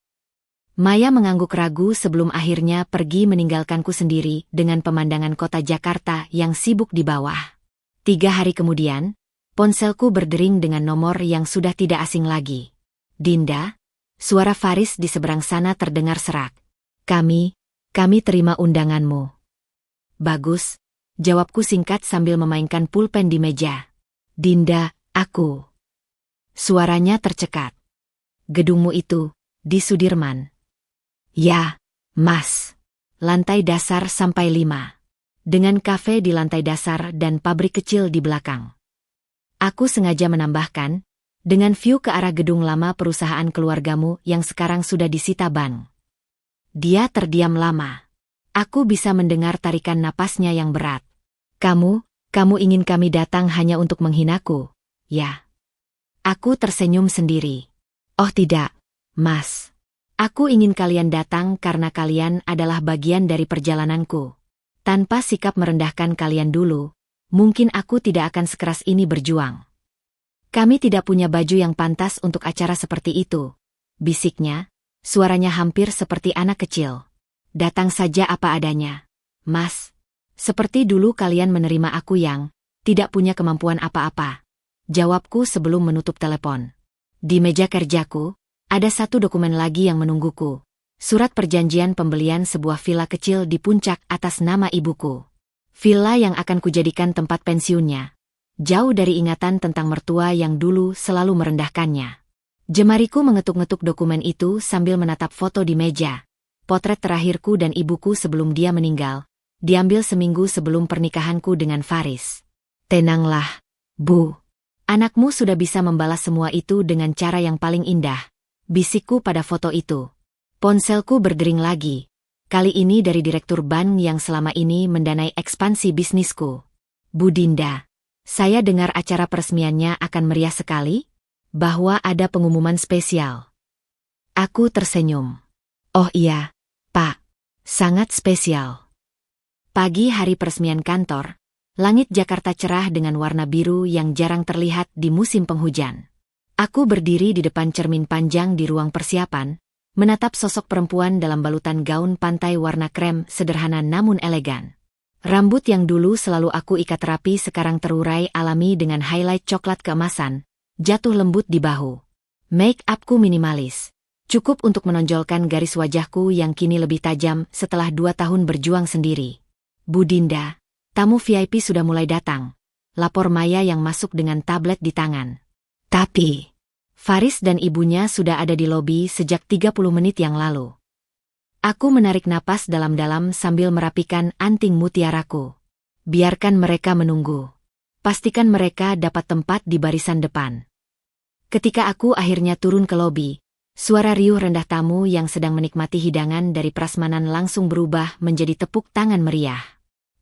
S1: Maya mengangguk ragu sebelum akhirnya pergi meninggalkanku sendiri dengan pemandangan kota Jakarta yang sibuk di bawah. 3 hari kemudian, ponselku berdering dengan nomor yang sudah tidak asing lagi. Dinda, suara Faris di seberang sana terdengar serak. Kami terima undanganmu. Bagus, jawabku singkat sambil memainkan pulpen di meja. Dinda, aku. Suaranya tercekat. Gedungmu itu, di Sudirman. Ya, Mas. Lantai dasar sampai 5. Dengan kafe di lantai dasar dan pabrik kecil di belakang. Aku sengaja menambahkan, dengan view ke arah gedung lama perusahaan keluargamu yang sekarang sudah disita bank. Dia terdiam lama. Aku bisa mendengar tarikan napasnya yang berat. Kamu ingin kami datang hanya untuk menghinaku, ya? Aku tersenyum sendiri. Oh tidak, Mas. Aku ingin kalian datang karena kalian adalah bagian dari perjalananku. Tanpa sikap merendahkan kalian dulu, mungkin aku tidak akan sekeras ini berjuang. Kami tidak punya baju yang pantas untuk acara seperti itu, bisiknya. Suaranya hampir seperti anak kecil. Datang saja apa adanya. Mas, seperti dulu kalian menerima aku yang tidak punya kemampuan apa-apa. Jawabku sebelum menutup telepon. Di meja kerjaku, ada satu dokumen lagi yang menungguku. Surat perjanjian pembelian sebuah villa kecil di puncak atas nama ibuku. Villa yang akan kujadikan tempat pensiunnya. Jauh dari ingatan tentang mertua yang dulu selalu merendahkannya. Jemariku mengetuk-ngetuk dokumen itu sambil menatap foto di meja. Potret terakhirku dan ibuku sebelum dia meninggal. Diambil seminggu sebelum pernikahanku dengan Faris. Tenanglah, Bu. Anakmu sudah bisa membalas semua itu dengan cara yang paling indah. Bisikku pada foto itu. Ponselku berdering lagi. Kali ini dari direktur bank yang selama ini mendanai ekspansi bisnisku. Bu Dinda, saya dengar acara peresmiannya akan meriah sekali? Bahwa ada pengumuman spesial. Aku tersenyum. Oh iya, Pak. Sangat spesial. Pagi hari peresmian kantor, langit Jakarta cerah dengan warna biru yang jarang terlihat di musim penghujan. Aku berdiri di depan cermin panjang di ruang persiapan, menatap sosok perempuan dalam balutan gaun pantai warna krem sederhana namun elegan. Rambut yang dulu selalu aku ikat rapi sekarang terurai alami dengan highlight coklat keemasan. Jatuh lembut di bahu. Make upku minimalis. Cukup untuk menonjolkan garis wajahku yang kini lebih tajam setelah 2 tahun berjuang sendiri. Bu Dinda, tamu VIP sudah mulai datang. lapor Maya yang masuk dengan tablet di tangan. Tapi, Faris dan ibunya sudah ada di lobi sejak 30 menit yang lalu. Aku menarik napas dalam-dalam sambil merapikan anting mutiaraku. Biarkan mereka menunggu. Pastikan mereka dapat tempat di barisan depan. Ketika aku akhirnya turun ke lobi, suara riuh rendah tamu yang sedang menikmati hidangan dari prasmanan langsung berubah menjadi tepuk tangan meriah.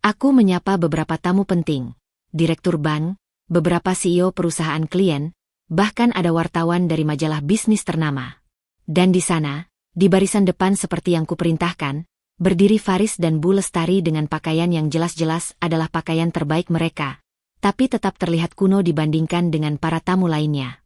S1: Aku menyapa beberapa tamu penting, direktur bank, beberapa CEO perusahaan klien, bahkan ada wartawan dari majalah bisnis ternama. Dan di sana, di barisan depan seperti yang kuperintahkan, berdiri Faris dan Bu Lestari dengan pakaian yang jelas-jelas adalah pakaian terbaik mereka, tapi tetap terlihat kuno dibandingkan dengan para tamu lainnya.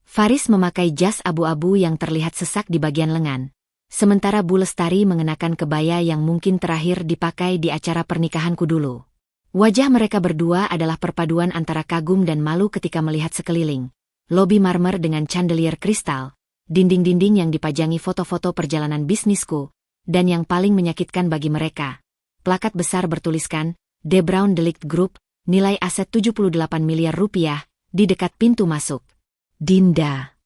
S1: Faris memakai jas abu-abu yang terlihat sesak di bagian lengan, sementara Bu Lestari mengenakan kebaya yang mungkin terakhir dipakai di acara pernikahanku dulu. Wajah mereka berdua adalah perpaduan antara kagum dan malu ketika melihat sekeliling. Lobi marmer dengan chandelier kristal, dinding-dinding yang dipajangi foto-foto perjalanan bisnisku, dan yang paling menyakitkan bagi mereka, plakat besar bertuliskan, The Brown Delict Group, nilai aset 78 miliar rupiah, di dekat pintu masuk. Dinda.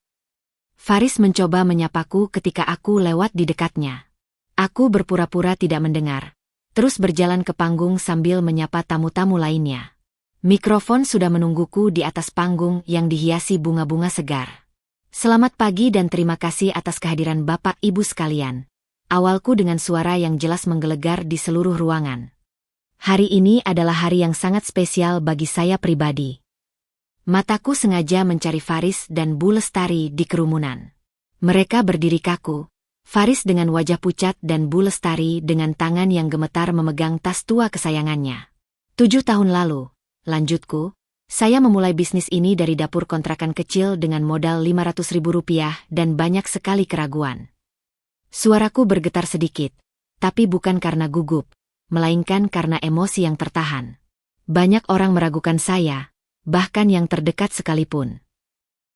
S1: Faris mencoba menyapaku ketika aku lewat di dekatnya. Aku berpura-pura tidak mendengar, terus berjalan ke panggung sambil menyapa tamu-tamu lainnya. Mikrofon sudah menungguku di atas panggung yang dihiasi bunga-bunga segar. Selamat pagi dan terima kasih atas kehadiran Bapak Ibu sekalian. Awalku dengan suara yang jelas menggelegar di seluruh ruangan. Hari ini adalah hari yang sangat spesial bagi saya pribadi. Mataku sengaja mencari Faris dan Bu Lestari di kerumunan. Mereka berdiri kaku, Faris dengan wajah pucat dan Bu Lestari dengan tangan yang gemetar memegang tas tua kesayangannya. 7 tahun lalu, lanjutku, saya memulai bisnis ini dari dapur kontrakan kecil dengan modal Rp500.000 dan banyak sekali keraguan. Suaraku bergetar sedikit, tapi bukan karena gugup, melainkan karena emosi yang tertahan. Banyak orang meragukan saya, bahkan yang terdekat sekalipun.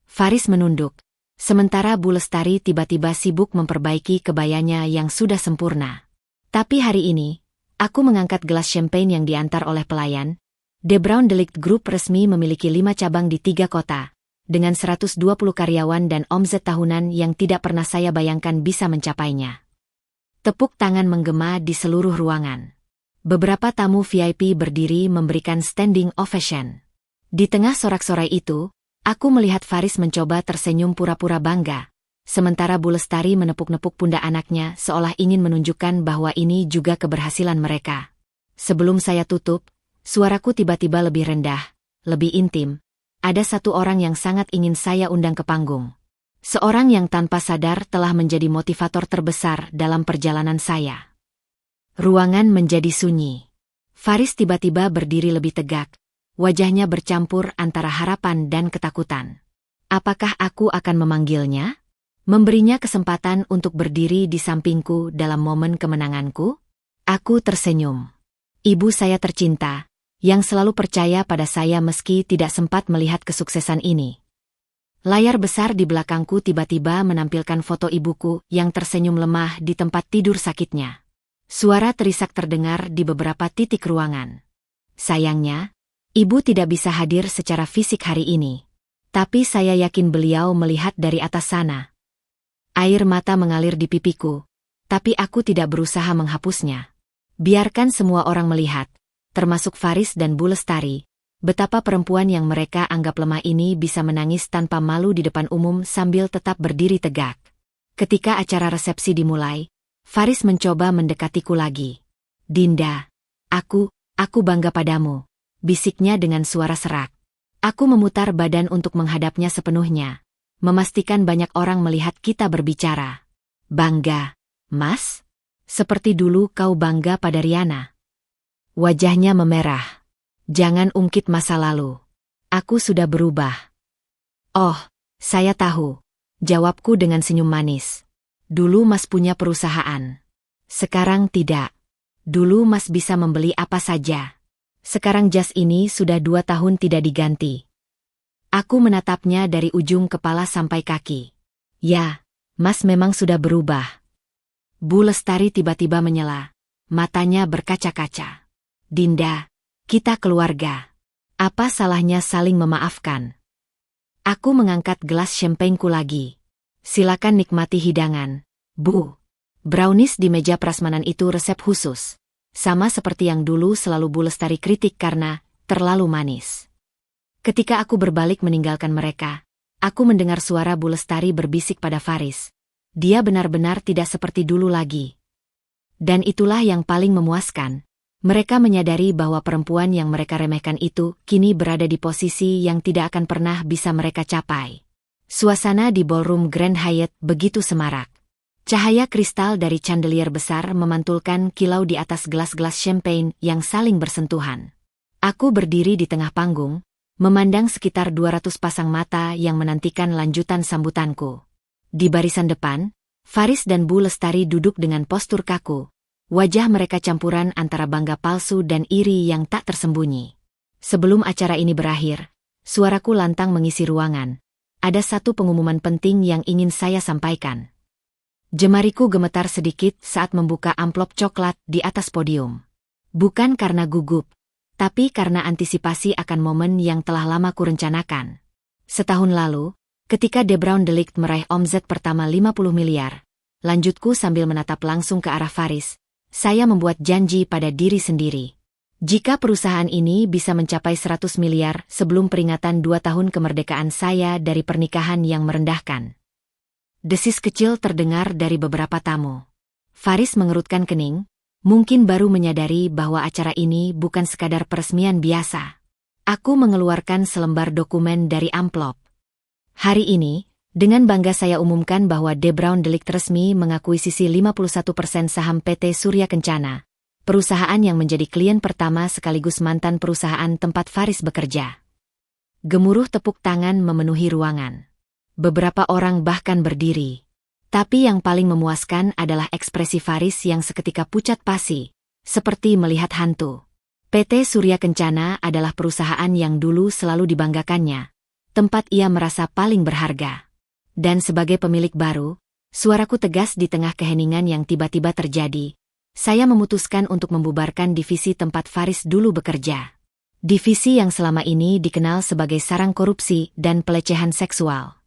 S1: Faris menunduk, sementara Bu Lestari tiba-tiba sibuk memperbaiki kebayanya yang sudah sempurna. Tapi hari ini, aku mengangkat gelas champagne yang diantar oleh pelayan. The Brown Delict Group resmi memiliki 5 cabang di 3 kota, dengan 120 karyawan dan omzet tahunan yang tidak pernah saya bayangkan bisa mencapainya. Tepuk tangan menggema di seluruh ruangan. Beberapa tamu VIP berdiri memberikan standing ovation. Di tengah sorak-sorai itu, aku melihat Faris mencoba tersenyum pura-pura bangga, sementara Bu Lestari menepuk-nepuk pundak anaknya seolah ingin menunjukkan bahwa ini juga keberhasilan mereka. Sebelum saya tutup, suaraku tiba-tiba lebih rendah, lebih intim. Ada satu orang yang sangat ingin saya undang ke panggung. Seorang yang tanpa sadar telah menjadi motivator terbesar dalam perjalanan saya. Ruangan menjadi sunyi. Faris tiba-tiba berdiri lebih tegak. Wajahnya bercampur antara harapan dan ketakutan. Apakah aku akan memanggilnya? Memberinya kesempatan untuk berdiri di sampingku dalam momen kemenanganku? Aku tersenyum. Ibu saya tercinta, yang selalu percaya pada saya meski tidak sempat melihat kesuksesan ini. Layar besar di belakangku tiba-tiba menampilkan foto ibuku yang tersenyum lemah di tempat tidur sakitnya. Suara terisak terdengar di beberapa titik ruangan. Sayangnya, Ibu tidak bisa hadir secara fisik hari ini. Tapi saya yakin beliau melihat dari atas sana. Air mata mengalir di pipiku, tapi aku tidak berusaha menghapusnya. Biarkan semua orang melihat, termasuk Faris dan Bu Lestari, betapa perempuan yang mereka anggap lemah ini bisa menangis tanpa malu di depan umum sambil tetap berdiri tegak. Ketika acara resepsi dimulai, Faris mencoba mendekatiku lagi. Dinda, aku bangga padamu. Bisiknya dengan suara serak. Aku memutar badan untuk menghadapnya sepenuhnya, memastikan banyak orang melihat kita berbicara. Bangga, Mas? Seperti dulu kau bangga pada Riana. Wajahnya memerah. Jangan ungkit masa lalu. Aku sudah berubah. Oh, saya tahu. Jawabku dengan senyum manis. Dulu Mas punya perusahaan. Sekarang tidak. Dulu Mas bisa membeli apa saja. Sekarang jas ini sudah 2 tahun tidak diganti. Aku menatapnya dari ujung kepala sampai kaki. Ya, Mas memang sudah berubah. Bu Lestari tiba-tiba menyela. Matanya berkaca-kaca. Dinda, kita keluarga. Apa salahnya saling memaafkan? Aku mengangkat gelas champagneku lagi. Silakan nikmati hidangan, Bu. Brownies di meja prasmanan itu resep khusus. Sama seperti yang dulu selalu Bu Lestari kritik karena terlalu manis. Ketika aku berbalik meninggalkan mereka, aku mendengar suara Bu Lestari berbisik pada Faris. Dia benar-benar tidak seperti dulu lagi. Dan itulah yang paling memuaskan. Mereka menyadari bahwa perempuan yang mereka remehkan itu kini berada di posisi yang tidak akan pernah bisa mereka capai. Suasana di ballroom Grand Hyatt begitu semarak. Cahaya kristal dari chandelier besar memantulkan kilau di atas gelas-gelas champagne yang saling bersentuhan. Aku berdiri di tengah panggung, memandang sekitar 200 pasang mata yang menantikan lanjutan sambutanku. Di barisan depan, Faris dan Bu Lestari duduk dengan postur kaku. Wajah mereka campuran antara bangga palsu dan iri yang tak tersembunyi. Sebelum acara ini berakhir, suaraku lantang mengisi ruangan. Ada satu pengumuman penting yang ingin saya sampaikan. Jemariku gemetar sedikit saat membuka amplop coklat di atas podium. Bukan karena gugup, tapi karena antisipasi akan momen yang telah lama kurencanakan. Setahun lalu, ketika De Braun de Ligt meraih omzet pertama 50 miliar, lanjutku sambil menatap langsung ke arah Faris. Saya membuat janji pada diri sendiri. Jika perusahaan ini bisa mencapai 100 miliar sebelum peringatan 2 tahun kemerdekaan saya dari pernikahan yang merendahkan. Desis kecil terdengar dari beberapa tamu. Faris mengerutkan kening, mungkin baru menyadari bahwa acara ini bukan sekadar peresmian biasa. Aku mengeluarkan selembar dokumen dari amplop. Hari ini, dengan bangga saya umumkan bahwa De Braun de Ligt resmi mengakuisisi 51% saham PT Surya Kencana, perusahaan yang menjadi klien pertama sekaligus mantan perusahaan tempat Faris bekerja. Gemuruh tepuk tangan memenuhi ruangan. Beberapa orang bahkan berdiri. Tapi yang paling memuaskan adalah ekspresi Faris yang seketika pucat pasi, seperti melihat hantu. PT Surya Kencana adalah perusahaan yang dulu selalu dibanggakannya, tempat ia merasa paling berharga. Dan sebagai pemilik baru, suaraku tegas di tengah keheningan yang tiba-tiba terjadi. Saya memutuskan untuk membubarkan divisi tempat Faris dulu bekerja. Divisi yang selama ini dikenal sebagai sarang korupsi dan pelecehan seksual.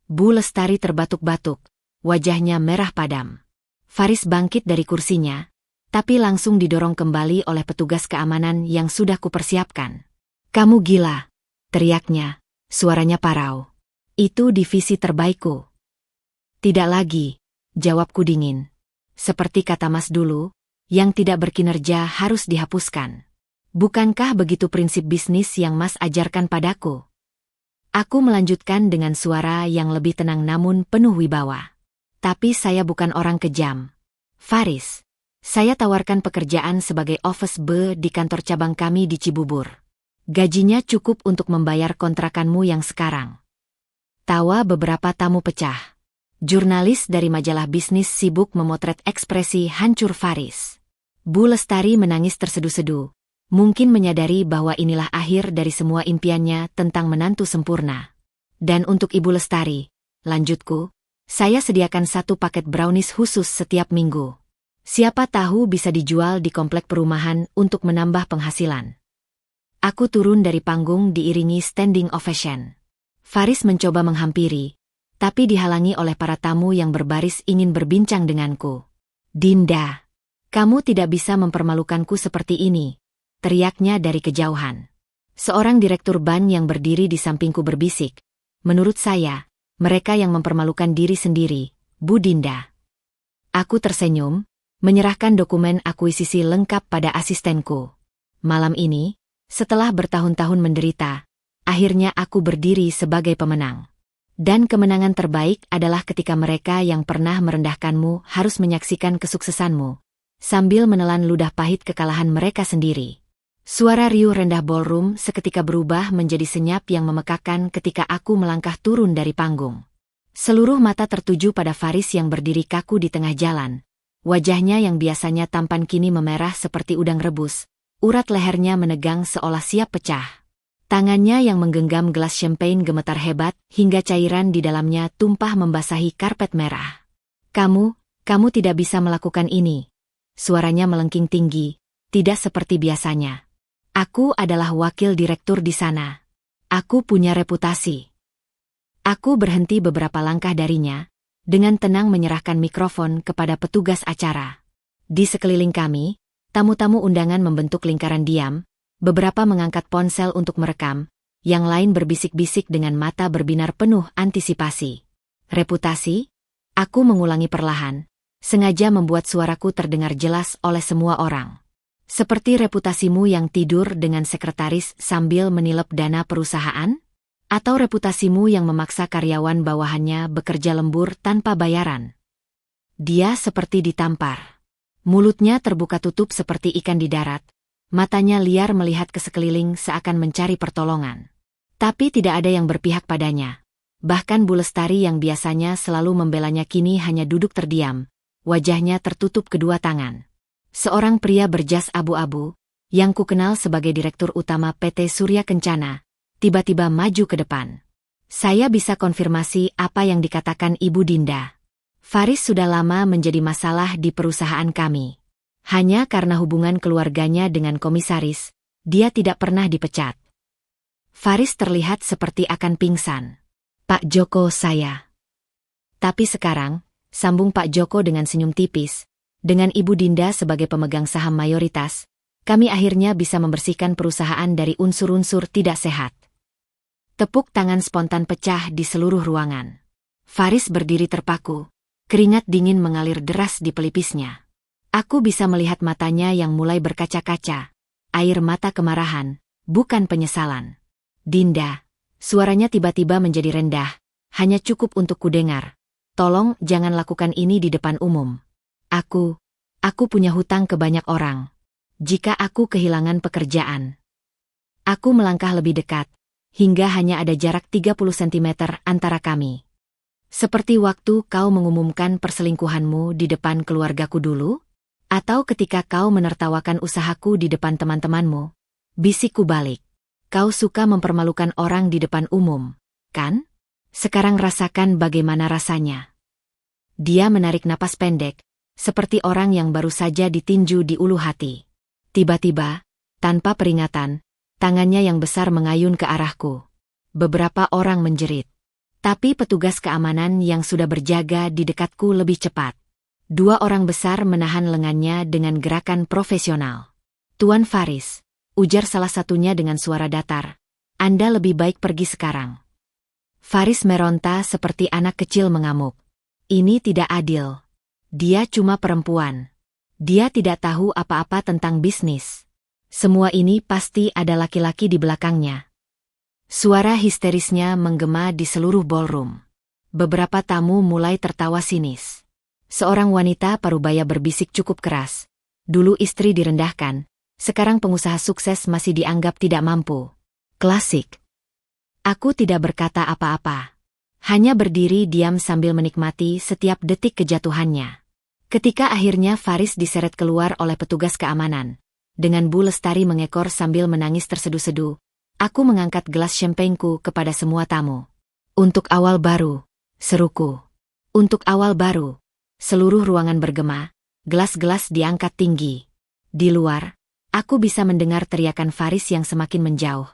S1: Bu Lestari terbatuk-batuk, wajahnya merah padam. Faris bangkit dari kursinya, tapi langsung didorong kembali oleh petugas keamanan yang sudah kupersiapkan. "Kamu gila!" teriaknya, suaranya parau. "Itu divisi terbaikku." "Tidak lagi," jawabku dingin. "Seperti kata Mas dulu, yang tidak berkinerja harus dihapuskan. Bukankah begitu prinsip bisnis yang Mas ajarkan padaku?" Aku melanjutkan dengan suara yang lebih tenang namun penuh wibawa. "Tapi saya bukan orang kejam. Faris, saya tawarkan pekerjaan sebagai office boy di kantor cabang kami di Cibubur. Gajinya cukup untuk membayar kontrakanmu yang sekarang." Tawa beberapa tamu pecah. Jurnalis dari majalah bisnis sibuk memotret ekspresi hancur Faris. Bu Lestari menangis terseduh-seduh, mungkin menyadari bahwa inilah akhir dari semua impiannya tentang menantu sempurna. "Dan untuk Ibu Lestari," lanjutku, "saya sediakan 1 paket brownies khusus setiap minggu. Siapa tahu bisa dijual di komplek perumahan untuk menambah penghasilan." Aku turun dari panggung diiringi standing ovation. Faris mencoba menghampiri, tapi dihalangi oleh para tamu yang berbaris ingin berbincang denganku. "Dinda, kamu tidak bisa mempermalukanku seperti ini," teriaknya dari kejauhan. Seorang direktur bank yang berdiri di sampingku berbisik, "Menurut saya, mereka yang mempermalukan diri sendiri, Bu Dinda." Aku tersenyum, menyerahkan dokumen akuisisi lengkap pada asistenku. Malam ini, setelah bertahun-tahun menderita, akhirnya aku berdiri sebagai pemenang. Dan kemenangan terbaik adalah ketika mereka yang pernah merendahkanmu harus menyaksikan kesuksesanmu, sambil menelan ludah pahit kekalahan mereka sendiri. Suara riuh rendah ballroom seketika berubah menjadi senyap yang memekakan ketika aku melangkah turun dari panggung. Seluruh mata tertuju pada Faris yang berdiri kaku di tengah jalan. Wajahnya yang biasanya tampan kini memerah seperti udang rebus, urat lehernya menegang seolah siap pecah. Tangannya yang menggenggam gelas champagne gemetar hebat hingga cairan di dalamnya tumpah membasahi karpet merah. Kamu tidak bisa melakukan ini." Suaranya melengking tinggi, tidak seperti biasanya. Aku adalah wakil direktur di sana. Aku punya reputasi. Aku berhenti beberapa langkah darinya, dengan tenang menyerahkan mikrofon kepada petugas acara. Di sekeliling kami, tamu-tamu undangan membentuk lingkaran diam, beberapa mengangkat ponsel untuk merekam, yang lain berbisik-bisik dengan mata berbinar penuh antisipasi. Reputasi? Aku mengulangi perlahan, sengaja membuat suaraku terdengar jelas oleh semua orang. Seperti reputasimu yang tidur dengan sekretaris sambil menilep dana perusahaan? Atau reputasimu yang memaksa karyawan bawahannya bekerja lembur tanpa bayaran? Dia seperti ditampar. Mulutnya terbuka tutup seperti ikan di darat, matanya liar melihat ke sekeliling seakan mencari pertolongan. Tapi tidak ada yang berpihak padanya. Bahkan Bu Lestari yang biasanya selalu membelanya kini hanya duduk terdiam, wajahnya tertutup kedua tangan. Seorang pria berjas abu-abu, yang kukenal sebagai Direktur Utama PT Surya Kencana, tiba-tiba maju ke depan. Saya bisa konfirmasi apa yang dikatakan Ibu Dinda. Faris sudah lama menjadi masalah di perusahaan kami. Hanya karena hubungan keluarganya dengan komisaris, dia tidak pernah dipecat. Faris terlihat seperti akan pingsan. Pak Joko saya. Tapi sekarang, sambung Pak Joko dengan senyum tipis, dengan Ibu Dinda sebagai pemegang saham mayoritas, kami akhirnya bisa membersihkan perusahaan dari unsur-unsur tidak sehat. Tepuk tangan spontan pecah di seluruh ruangan. Faris berdiri terpaku, keringat dingin mengalir deras di pelipisnya. Aku bisa melihat matanya yang mulai berkaca-kaca, air mata kemarahan, bukan penyesalan. Dinda, suaranya tiba-tiba menjadi rendah, hanya cukup untuk kudengar. Tolong jangan lakukan ini di depan umum. Aku punya hutang ke banyak orang. Jika aku kehilangan pekerjaan. Aku melangkah lebih dekat, hingga hanya ada jarak 30 cm antara kami. Seperti waktu kau mengumumkan perselingkuhanmu di depan keluargaku dulu? Atau ketika kau menertawakan usahaku di depan teman-temanmu? Bisikku balik. Kau suka mempermalukan orang di depan umum, kan? Sekarang rasakan bagaimana rasanya. Dia menarik napas pendek, seperti orang yang baru saja ditinju di ulu hati. Tiba-tiba, tanpa peringatan, tangannya yang besar mengayun ke arahku. Beberapa orang menjerit. Tapi petugas keamanan yang sudah berjaga di dekatku lebih cepat. 2 orang besar menahan lengannya dengan gerakan profesional. Tuan Faris, ujar salah satunya dengan suara datar, Anda lebih baik pergi sekarang. Faris meronta seperti anak kecil mengamuk. Ini tidak adil. Dia cuma perempuan. Dia tidak tahu apa-apa tentang bisnis. Semua ini pasti ada laki-laki di belakangnya. Suara histerisnya menggema di seluruh ballroom. Beberapa tamu mulai tertawa sinis. Seorang wanita parubaya berbisik cukup keras. Dulu istri direndahkan, sekarang pengusaha sukses masih dianggap tidak mampu. Klasik. Aku tidak berkata apa-apa. Hanya berdiri diam sambil menikmati setiap detik kejatuhannya. Ketika akhirnya Faris diseret keluar oleh petugas keamanan, dengan Bu Lestari mengekor sambil menangis terseduh-seduh, aku mengangkat gelas champagneku kepada semua tamu. Untuk awal baru, seruku. Untuk awal baru. Seluruh ruangan bergema, gelas-gelas diangkat tinggi. Di luar, aku bisa mendengar teriakan Faris yang semakin menjauh.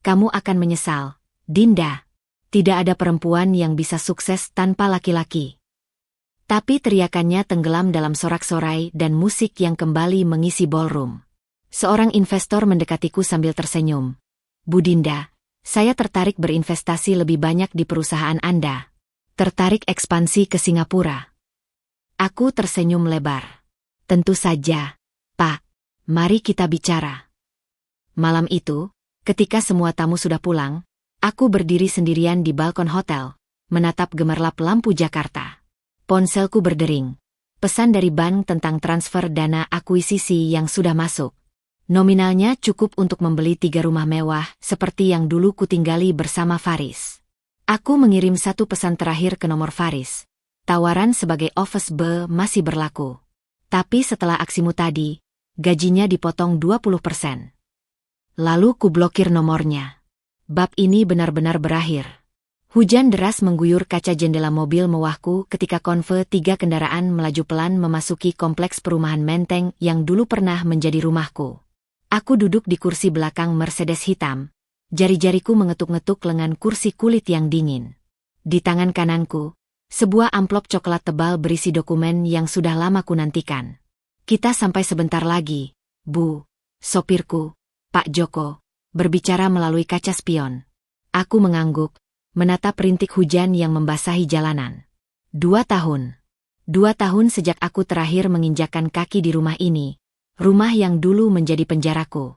S1: Kamu akan menyesal, Dinda. Tidak ada perempuan yang bisa sukses tanpa laki-laki. Tapi teriakannya tenggelam dalam sorak-sorai dan musik yang kembali mengisi ballroom. Seorang investor mendekatiku sambil tersenyum. Bu Dinda, saya tertarik berinvestasi lebih banyak di perusahaan Anda. Tertarik ekspansi ke Singapura. Aku tersenyum lebar. Tentu saja, Pak. Mari kita bicara. Malam itu, ketika semua tamu sudah pulang, aku berdiri sendirian di balkon hotel, menatap gemerlap lampu Jakarta. Ponselku berdering. Pesan dari bank tentang transfer dana akuisisi yang sudah masuk. Nominalnya cukup untuk membeli 3 rumah mewah seperti yang dulu kutinggali bersama Faris. Aku mengirim satu pesan terakhir ke nomor Faris. Tawaran sebagai office boy masih berlaku. Tapi setelah aksimu tadi, gajinya dipotong 20%. Lalu kublokir nomornya. Bab ini benar-benar berakhir. Hujan deras mengguyur kaca jendela mobil mewahku ketika konvoy 3 kendaraan melaju pelan memasuki kompleks perumahan Menteng yang dulu pernah menjadi rumahku. Aku duduk di kursi belakang Mercedes hitam. Jari-jariku mengetuk-ngetuk lengan kursi kulit yang dingin. Di tangan kananku, sebuah amplop coklat tebal berisi dokumen yang sudah lama kunantikan. Kita sampai sebentar lagi, Bu. Sopirku, Pak Joko, berbicara melalui kaca spion. Aku mengangguk, menatap rintik hujan yang membasahi jalanan. 2 tahun. 2 tahun sejak aku terakhir menginjakkan kaki di rumah ini. Rumah yang dulu menjadi penjaraku.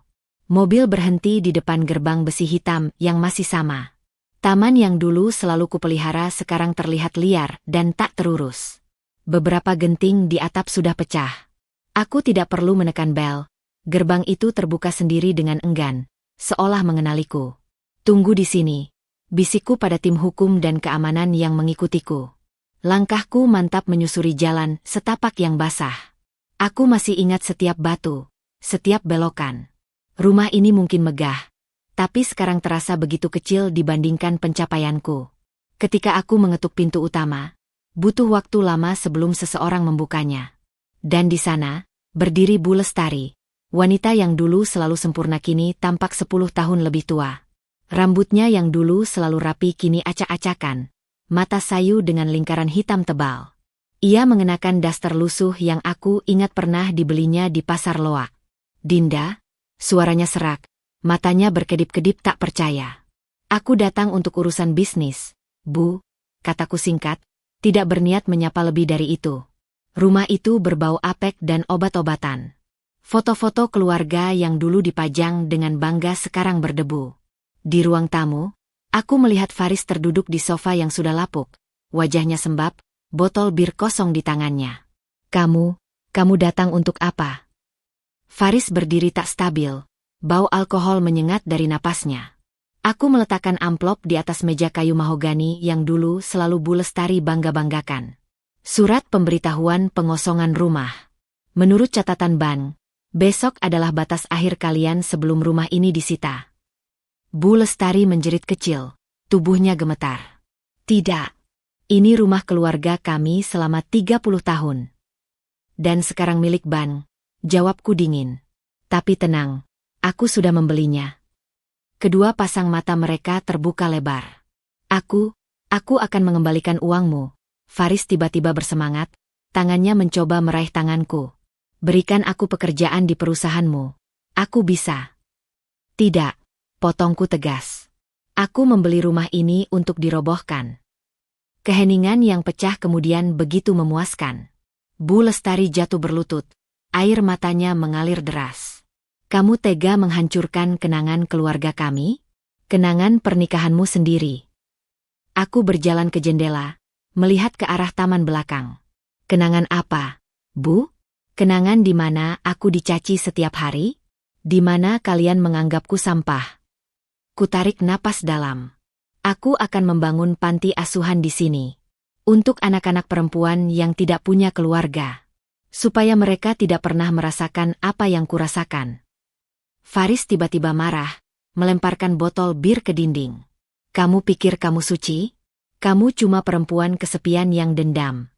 S1: Mobil berhenti di depan gerbang besi hitam yang masih sama. Taman yang dulu selalu kupelihara sekarang terlihat liar dan tak terurus. Beberapa genting di atap sudah pecah. Aku tidak perlu menekan bel. Gerbang itu terbuka sendiri dengan enggan, seolah mengenaliku. Tunggu di sini, bisikku pada tim hukum dan keamanan yang mengikutiku. Langkahku mantap menyusuri jalan setapak yang basah. Aku masih ingat setiap batu, setiap belokan. Rumah ini mungkin megah, tapi sekarang terasa begitu kecil dibandingkan pencapaianku. Ketika aku mengetuk pintu utama, butuh waktu lama sebelum seseorang membukanya. Dan di sana, berdiri Bu Lestari. Wanita yang dulu selalu sempurna kini tampak 10 tahun lebih tua. Rambutnya yang dulu selalu rapi kini acak-acakan. Mata sayu dengan lingkaran hitam tebal. Ia mengenakan daster lusuh yang aku ingat pernah dibelinya di pasar loak. Dinda, suaranya serak, matanya berkedip-kedip tak percaya. Aku datang untuk urusan bisnis, Bu, kataku singkat, tidak berniat menyapa lebih dari itu. Rumah itu berbau apek dan obat-obatan. Foto-foto keluarga yang dulu dipajang dengan bangga sekarang berdebu. Di ruang tamu, aku melihat Faris terduduk di sofa yang sudah lapuk. Wajahnya sembab, botol bir kosong di tangannya. Kamu datang untuk apa? Faris berdiri tak stabil. Bau alkohol menyengat dari napasnya. Aku meletakkan amplop di atas meja kayu mahogani yang dulu selalu Bu Lestari bangga-banggakan. Surat pemberitahuan pengosongan rumah. Menurut catatan bank, besok adalah batas akhir kalian sebelum rumah ini disita. Bu Lestari menjerit kecil, tubuhnya gemetar. Tidak. Ini rumah keluarga kami selama 30 tahun. Dan sekarang milik bank, jawabku dingin. Tapi tenang, aku sudah membelinya. Kedua pasang mata mereka terbuka lebar. Aku akan mengembalikan uangmu. Faris tiba-tiba bersemangat, tangannya mencoba meraih tanganku. Berikan aku pekerjaan di perusahaanmu. Aku bisa. Tidak, potongku tegas. Aku membeli rumah ini untuk dirobohkan. Keheningan yang pecah kemudian begitu memuaskan. Bu Lestari jatuh berlutut, air matanya mengalir deras. Kamu tega menghancurkan kenangan keluarga kami? Kenangan pernikahanmu sendiri. Aku berjalan ke jendela, melihat ke arah taman belakang. Kenangan apa, Bu? Kenangan di mana aku dicaci setiap hari? Di mana kalian menganggapku sampah? Kutarik napas dalam. Aku akan membangun panti asuhan di sini. Untuk anak-anak perempuan yang tidak punya keluarga. Supaya mereka tidak pernah merasakan apa yang kurasakan. Faris tiba-tiba marah, melemparkan botol bir ke dinding. Kamu pikir kamu suci? Kamu cuma perempuan kesepian yang dendam.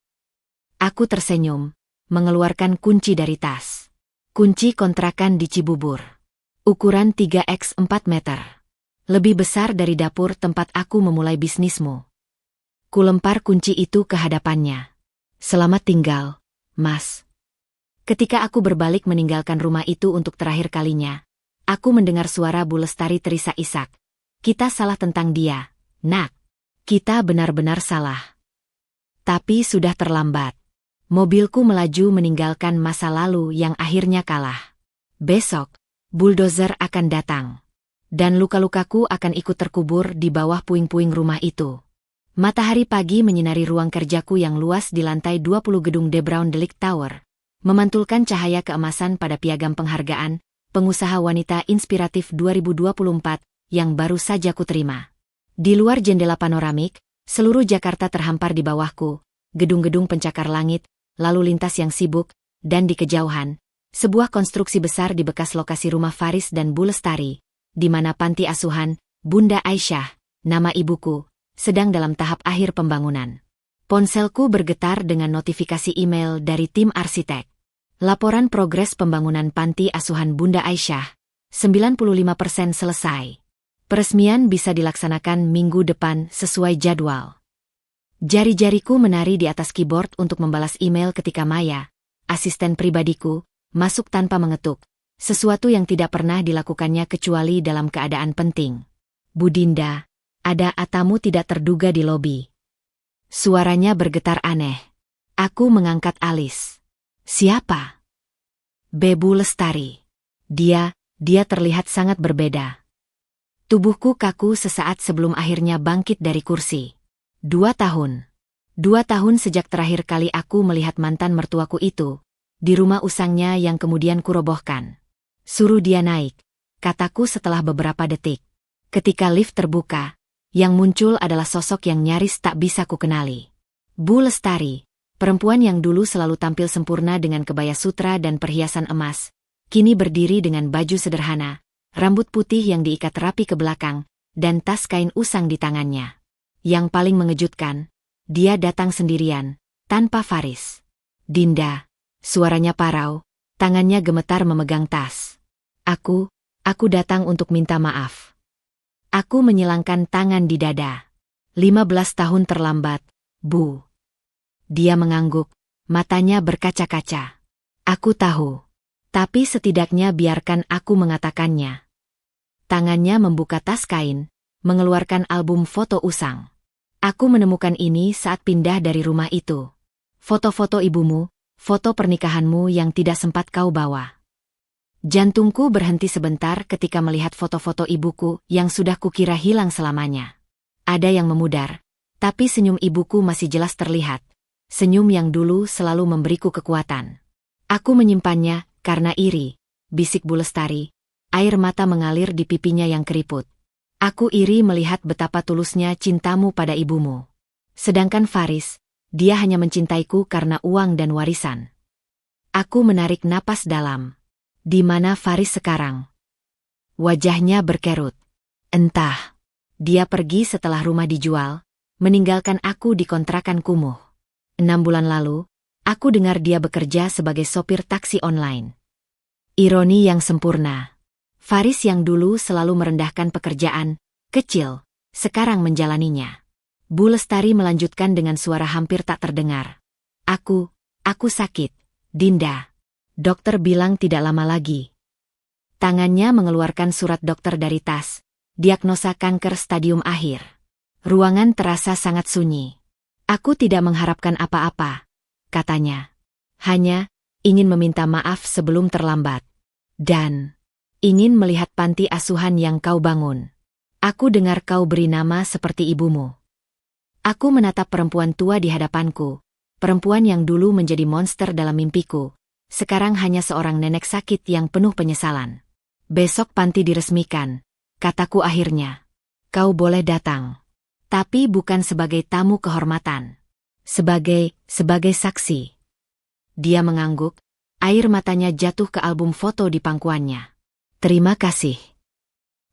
S1: Aku tersenyum, mengeluarkan kunci dari tas. Kunci kontrakan di Cibubur. Ukuran 3x4 meter. Lebih besar dari dapur tempat aku memulai bisnismu. Kulempar kunci itu ke hadapannya. Selamat tinggal, Mas. Ketika aku berbalik meninggalkan rumah itu untuk terakhir kalinya, aku mendengar suara Bu Lestari terisak-isak. Kita salah tentang dia, Nak. Kita benar-benar salah. Tapi sudah terlambat. Mobilku melaju meninggalkan masa lalu yang akhirnya kalah. Besok, bulldozer akan datang. Dan luka-lukaku akan ikut terkubur di bawah puing-puing rumah itu. Matahari pagi menyinari ruang kerjaku yang luas di lantai 20 gedung De Brown Delik Tower. Memantulkan cahaya keemasan pada piagam penghargaan, pengusaha wanita inspiratif 2024, yang baru saja kuterima. Di luar jendela panoramik, seluruh Jakarta terhampar di bawahku, gedung-gedung pencakar langit, lalu lintas yang sibuk, dan di kejauhan, sebuah konstruksi besar di bekas lokasi rumah Faris dan Bu Lestari, di mana panti asuhan, Bunda Aisyah, nama ibuku, sedang dalam tahap akhir pembangunan. Ponselku bergetar dengan notifikasi email dari tim arsitek. Laporan progres pembangunan panti asuhan Bunda Aisyah, 95% selesai. Peresmian bisa dilaksanakan minggu depan sesuai jadwal. Jari-jariku menari di atas keyboard untuk membalas email ketika Maya, asisten pribadiku, masuk tanpa mengetuk, sesuatu yang tidak pernah dilakukannya kecuali dalam keadaan penting. Bu Dinda, ada tamu tidak terduga di lobi. Suaranya bergetar aneh. Aku mengangkat alis. Siapa? Bu Lestari. Dia terlihat sangat berbeda. Tubuhku kaku sesaat sebelum akhirnya bangkit dari kursi. 2 tahun. 2 tahun sejak terakhir kali aku melihat mantan mertuaku itu, di rumah usangnya yang kemudian kurobohkan. Suruh dia naik, kataku setelah beberapa detik. Ketika lift terbuka, yang muncul adalah sosok yang nyaris tak bisa kukenali. Bu Lestari, perempuan yang dulu selalu tampil sempurna dengan kebaya sutra dan perhiasan emas, kini berdiri dengan baju sederhana, rambut putih yang diikat rapi ke belakang, dan tas kain usang di tangannya. Yang paling mengejutkan, dia datang sendirian, tanpa Faris. Dinda, suaranya parau, tangannya gemetar memegang tas. Aku datang untuk minta maaf. Aku menyilangkan tangan di dada. 15 tahun terlambat, Bu. Dia mengangguk, matanya berkaca-kaca. Aku tahu. Tapi setidaknya biarkan aku mengatakannya. Tangannya membuka tas kain, mengeluarkan album foto usang. Aku menemukan ini saat pindah dari rumah itu. Foto-foto ibumu, foto pernikahanmu yang tidak sempat kau bawa. Jantungku berhenti sebentar ketika melihat foto-foto ibuku yang sudah kukira hilang selamanya. Ada yang memudar, tapi senyum ibuku masih jelas terlihat. Senyum yang dulu selalu memberiku kekuatan. Aku menyimpannya karena iri, bisik Bu Lestari. Air mata mengalir di pipinya yang keriput. Aku iri melihat betapa tulusnya cintamu pada ibumu. Sedangkan Faris, dia hanya mencintaiku karena uang dan warisan. Aku menarik napas dalam. Di mana Faris sekarang? Wajahnya berkerut. Entah. Dia pergi setelah rumah dijual, meninggalkan aku di kontrakan kumuh. 6 bulan lalu, aku dengar dia bekerja sebagai sopir taksi online. Ironi yang sempurna. Faris yang dulu selalu merendahkan pekerjaan kecil, sekarang menjalaninya. Bu Lestari melanjutkan dengan suara hampir tak terdengar. Aku sakit, Dinda. Dokter bilang tidak lama lagi. Tangannya mengeluarkan surat dokter dari tas. Diagnosa kanker stadium akhir. Ruangan terasa sangat sunyi. Aku tidak mengharapkan apa-apa, katanya. Hanya ingin meminta maaf sebelum terlambat. Dan ingin melihat panti asuhan yang kau bangun. Aku dengar kau beri nama seperti ibumu. Aku menatap perempuan tua di hadapanku, perempuan yang dulu menjadi monster dalam mimpiku, sekarang hanya seorang nenek sakit yang penuh penyesalan. Besok panti diresmikan, kataku akhirnya. Kau boleh datang. Tapi bukan sebagai tamu kehormatan. Sebagai saksi. Dia mengangguk, air matanya jatuh ke album foto di pangkuannya. Terima kasih.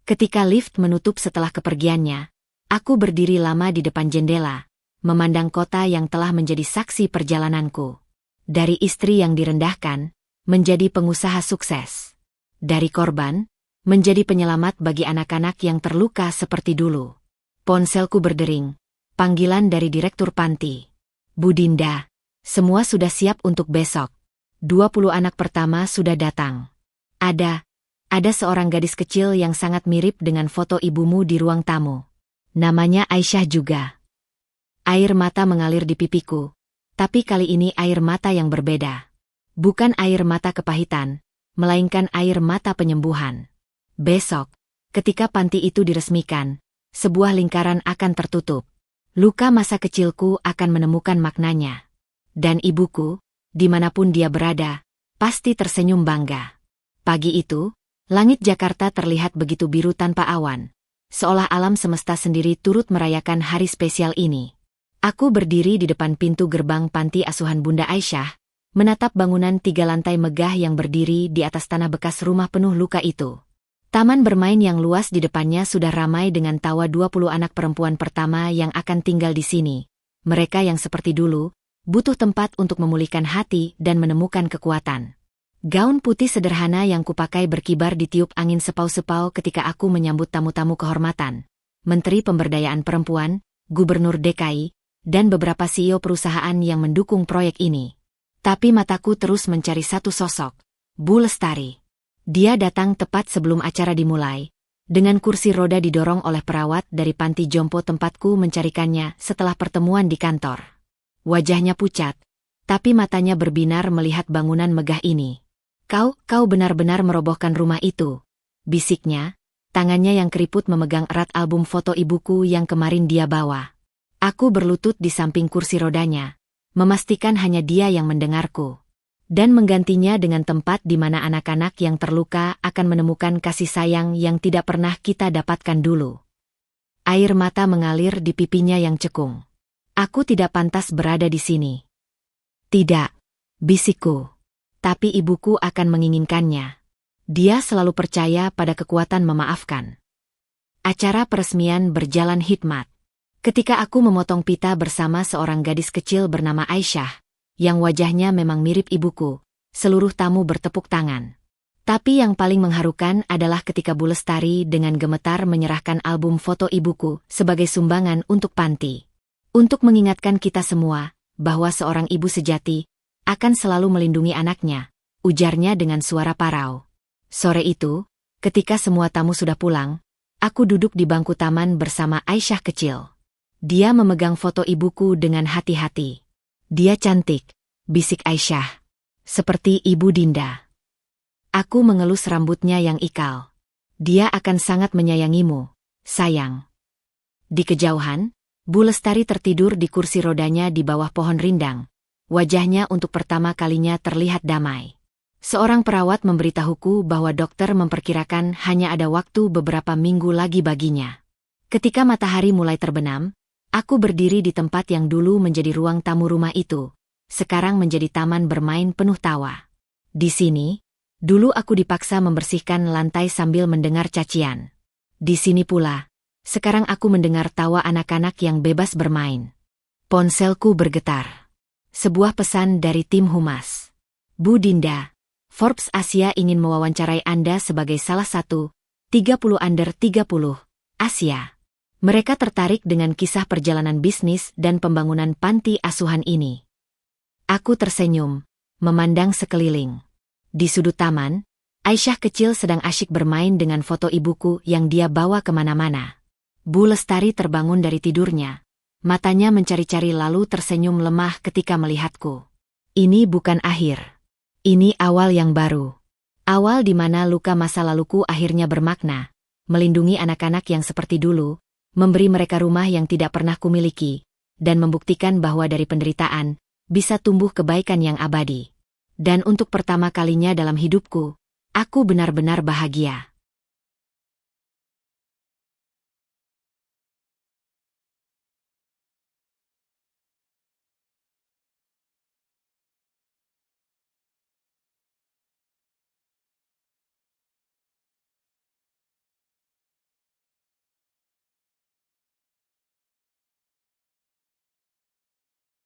S1: Ketika lift menutup setelah kepergiannya, aku berdiri lama di depan jendela, memandang kota yang telah menjadi saksi perjalananku. Dari istri yang direndahkan, menjadi pengusaha sukses. Dari korban, menjadi penyelamat bagi anak-anak yang terluka seperti dulu. Ponselku berdering, panggilan dari direktur panti. Bu Dinda, semua sudah siap untuk besok. 20 anak pertama sudah datang. Ada seorang gadis kecil yang sangat mirip dengan foto ibumu di ruang tamu. Namanya Aisyah juga. Air mata mengalir di pipiku, tapi kali ini air mata yang berbeda. Bukan air mata kepahitan, melainkan air mata penyembuhan. Besok, ketika panti itu diresmikan, sebuah lingkaran akan tertutup. Luka masa kecilku akan menemukan maknanya. Dan ibuku, dimanapun dia berada, pasti tersenyum bangga. Pagi itu, langit Jakarta terlihat begitu biru tanpa awan. Seolah alam semesta sendiri turut merayakan hari spesial ini. Aku berdiri di depan pintu gerbang panti asuhan Bunda Aisyah, menatap bangunan 3 lantai megah yang berdiri di atas tanah bekas rumah penuh luka itu. Taman bermain yang luas di depannya sudah ramai dengan tawa 20 anak perempuan pertama yang akan tinggal di sini. Mereka yang seperti dulu, butuh tempat untuk memulihkan hati dan menemukan kekuatan. Gaun putih sederhana yang kupakai berkibar ditiup angin sepau-sepau ketika aku menyambut tamu-tamu kehormatan, Menteri Pemberdayaan Perempuan, Gubernur DKI, dan beberapa CEO perusahaan yang mendukung proyek ini. Tapi mataku terus mencari satu sosok, Bu Lestari. Dia datang tepat sebelum acara dimulai, dengan kursi roda didorong oleh perawat dari panti jompo tempatku mencarikannya setelah pertemuan di kantor. Wajahnya pucat, tapi matanya berbinar melihat bangunan megah ini. Kau benar-benar merobohkan rumah itu, bisiknya, tangannya yang keriput memegang erat album foto ibuku yang kemarin dia bawa. Aku berlutut di samping kursi rodanya, memastikan hanya dia yang mendengarku. Dan menggantinya dengan tempat di mana anak-anak yang terluka akan menemukan kasih sayang yang tidak pernah kita dapatkan dulu. Air mata mengalir di pipinya yang cekung. Aku tidak pantas berada di sini. Tidak, bisikku. Tapi ibuku akan menginginkannya. Dia selalu percaya pada kekuatan memaafkan. Acara peresmian berjalan hikmat. Ketika aku memotong pita bersama seorang gadis kecil bernama Aisyah, yang wajahnya memang mirip ibuku, seluruh tamu bertepuk tangan. Tapi yang paling mengharukan adalah ketika Bu Lestari dengan gemetar menyerahkan album foto ibuku sebagai sumbangan untuk panti. Untuk mengingatkan kita semua bahwa seorang ibu sejati akan selalu melindungi anaknya, ujarnya dengan suara parau. Sore itu, ketika semua tamu sudah pulang, aku duduk di bangku taman bersama Aisyah kecil. Dia memegang foto ibuku dengan hati-hati. Dia cantik, bisik Aisyah. Seperti Ibu Dinda. Aku mengelus rambutnya yang ikal. Dia akan sangat menyayangimu, sayang. Di kejauhan, Bu Lestari tertidur di kursi rodanya di bawah pohon rindang. Wajahnya untuk pertama kalinya terlihat damai. Seorang perawat memberitahuku bahwa dokter memperkirakan hanya ada waktu beberapa minggu lagi baginya. Ketika matahari mulai terbenam, aku berdiri di tempat yang dulu menjadi ruang tamu rumah itu, sekarang menjadi taman bermain penuh tawa. Di sini, dulu aku dipaksa membersihkan lantai sambil mendengar cacian. Di sini pula, sekarang aku mendengar tawa anak-anak yang bebas bermain. Ponselku bergetar. Sebuah pesan dari tim humas. Bu Dinda, Forbes Asia ingin mewawancarai Anda sebagai salah satu 30 under 30 Asia. Mereka tertarik dengan kisah perjalanan bisnis dan pembangunan panti asuhan ini. Aku tersenyum, memandang sekeliling. Di sudut taman, Aisyah kecil sedang asyik bermain dengan foto ibuku yang dia bawa kemana-mana. Bu Lestari terbangun dari tidurnya. Matanya mencari-cari lalu tersenyum lemah ketika melihatku. Ini bukan akhir. Ini awal yang baru. Awal di mana luka masa laluku akhirnya bermakna. Melindungi anak-anak yang seperti dulu, memberi mereka rumah yang tidak pernah kumiliki, dan membuktikan bahwa dari penderitaan, bisa tumbuh kebaikan yang abadi. Dan untuk pertama kalinya dalam hidupku, aku benar-benar bahagia.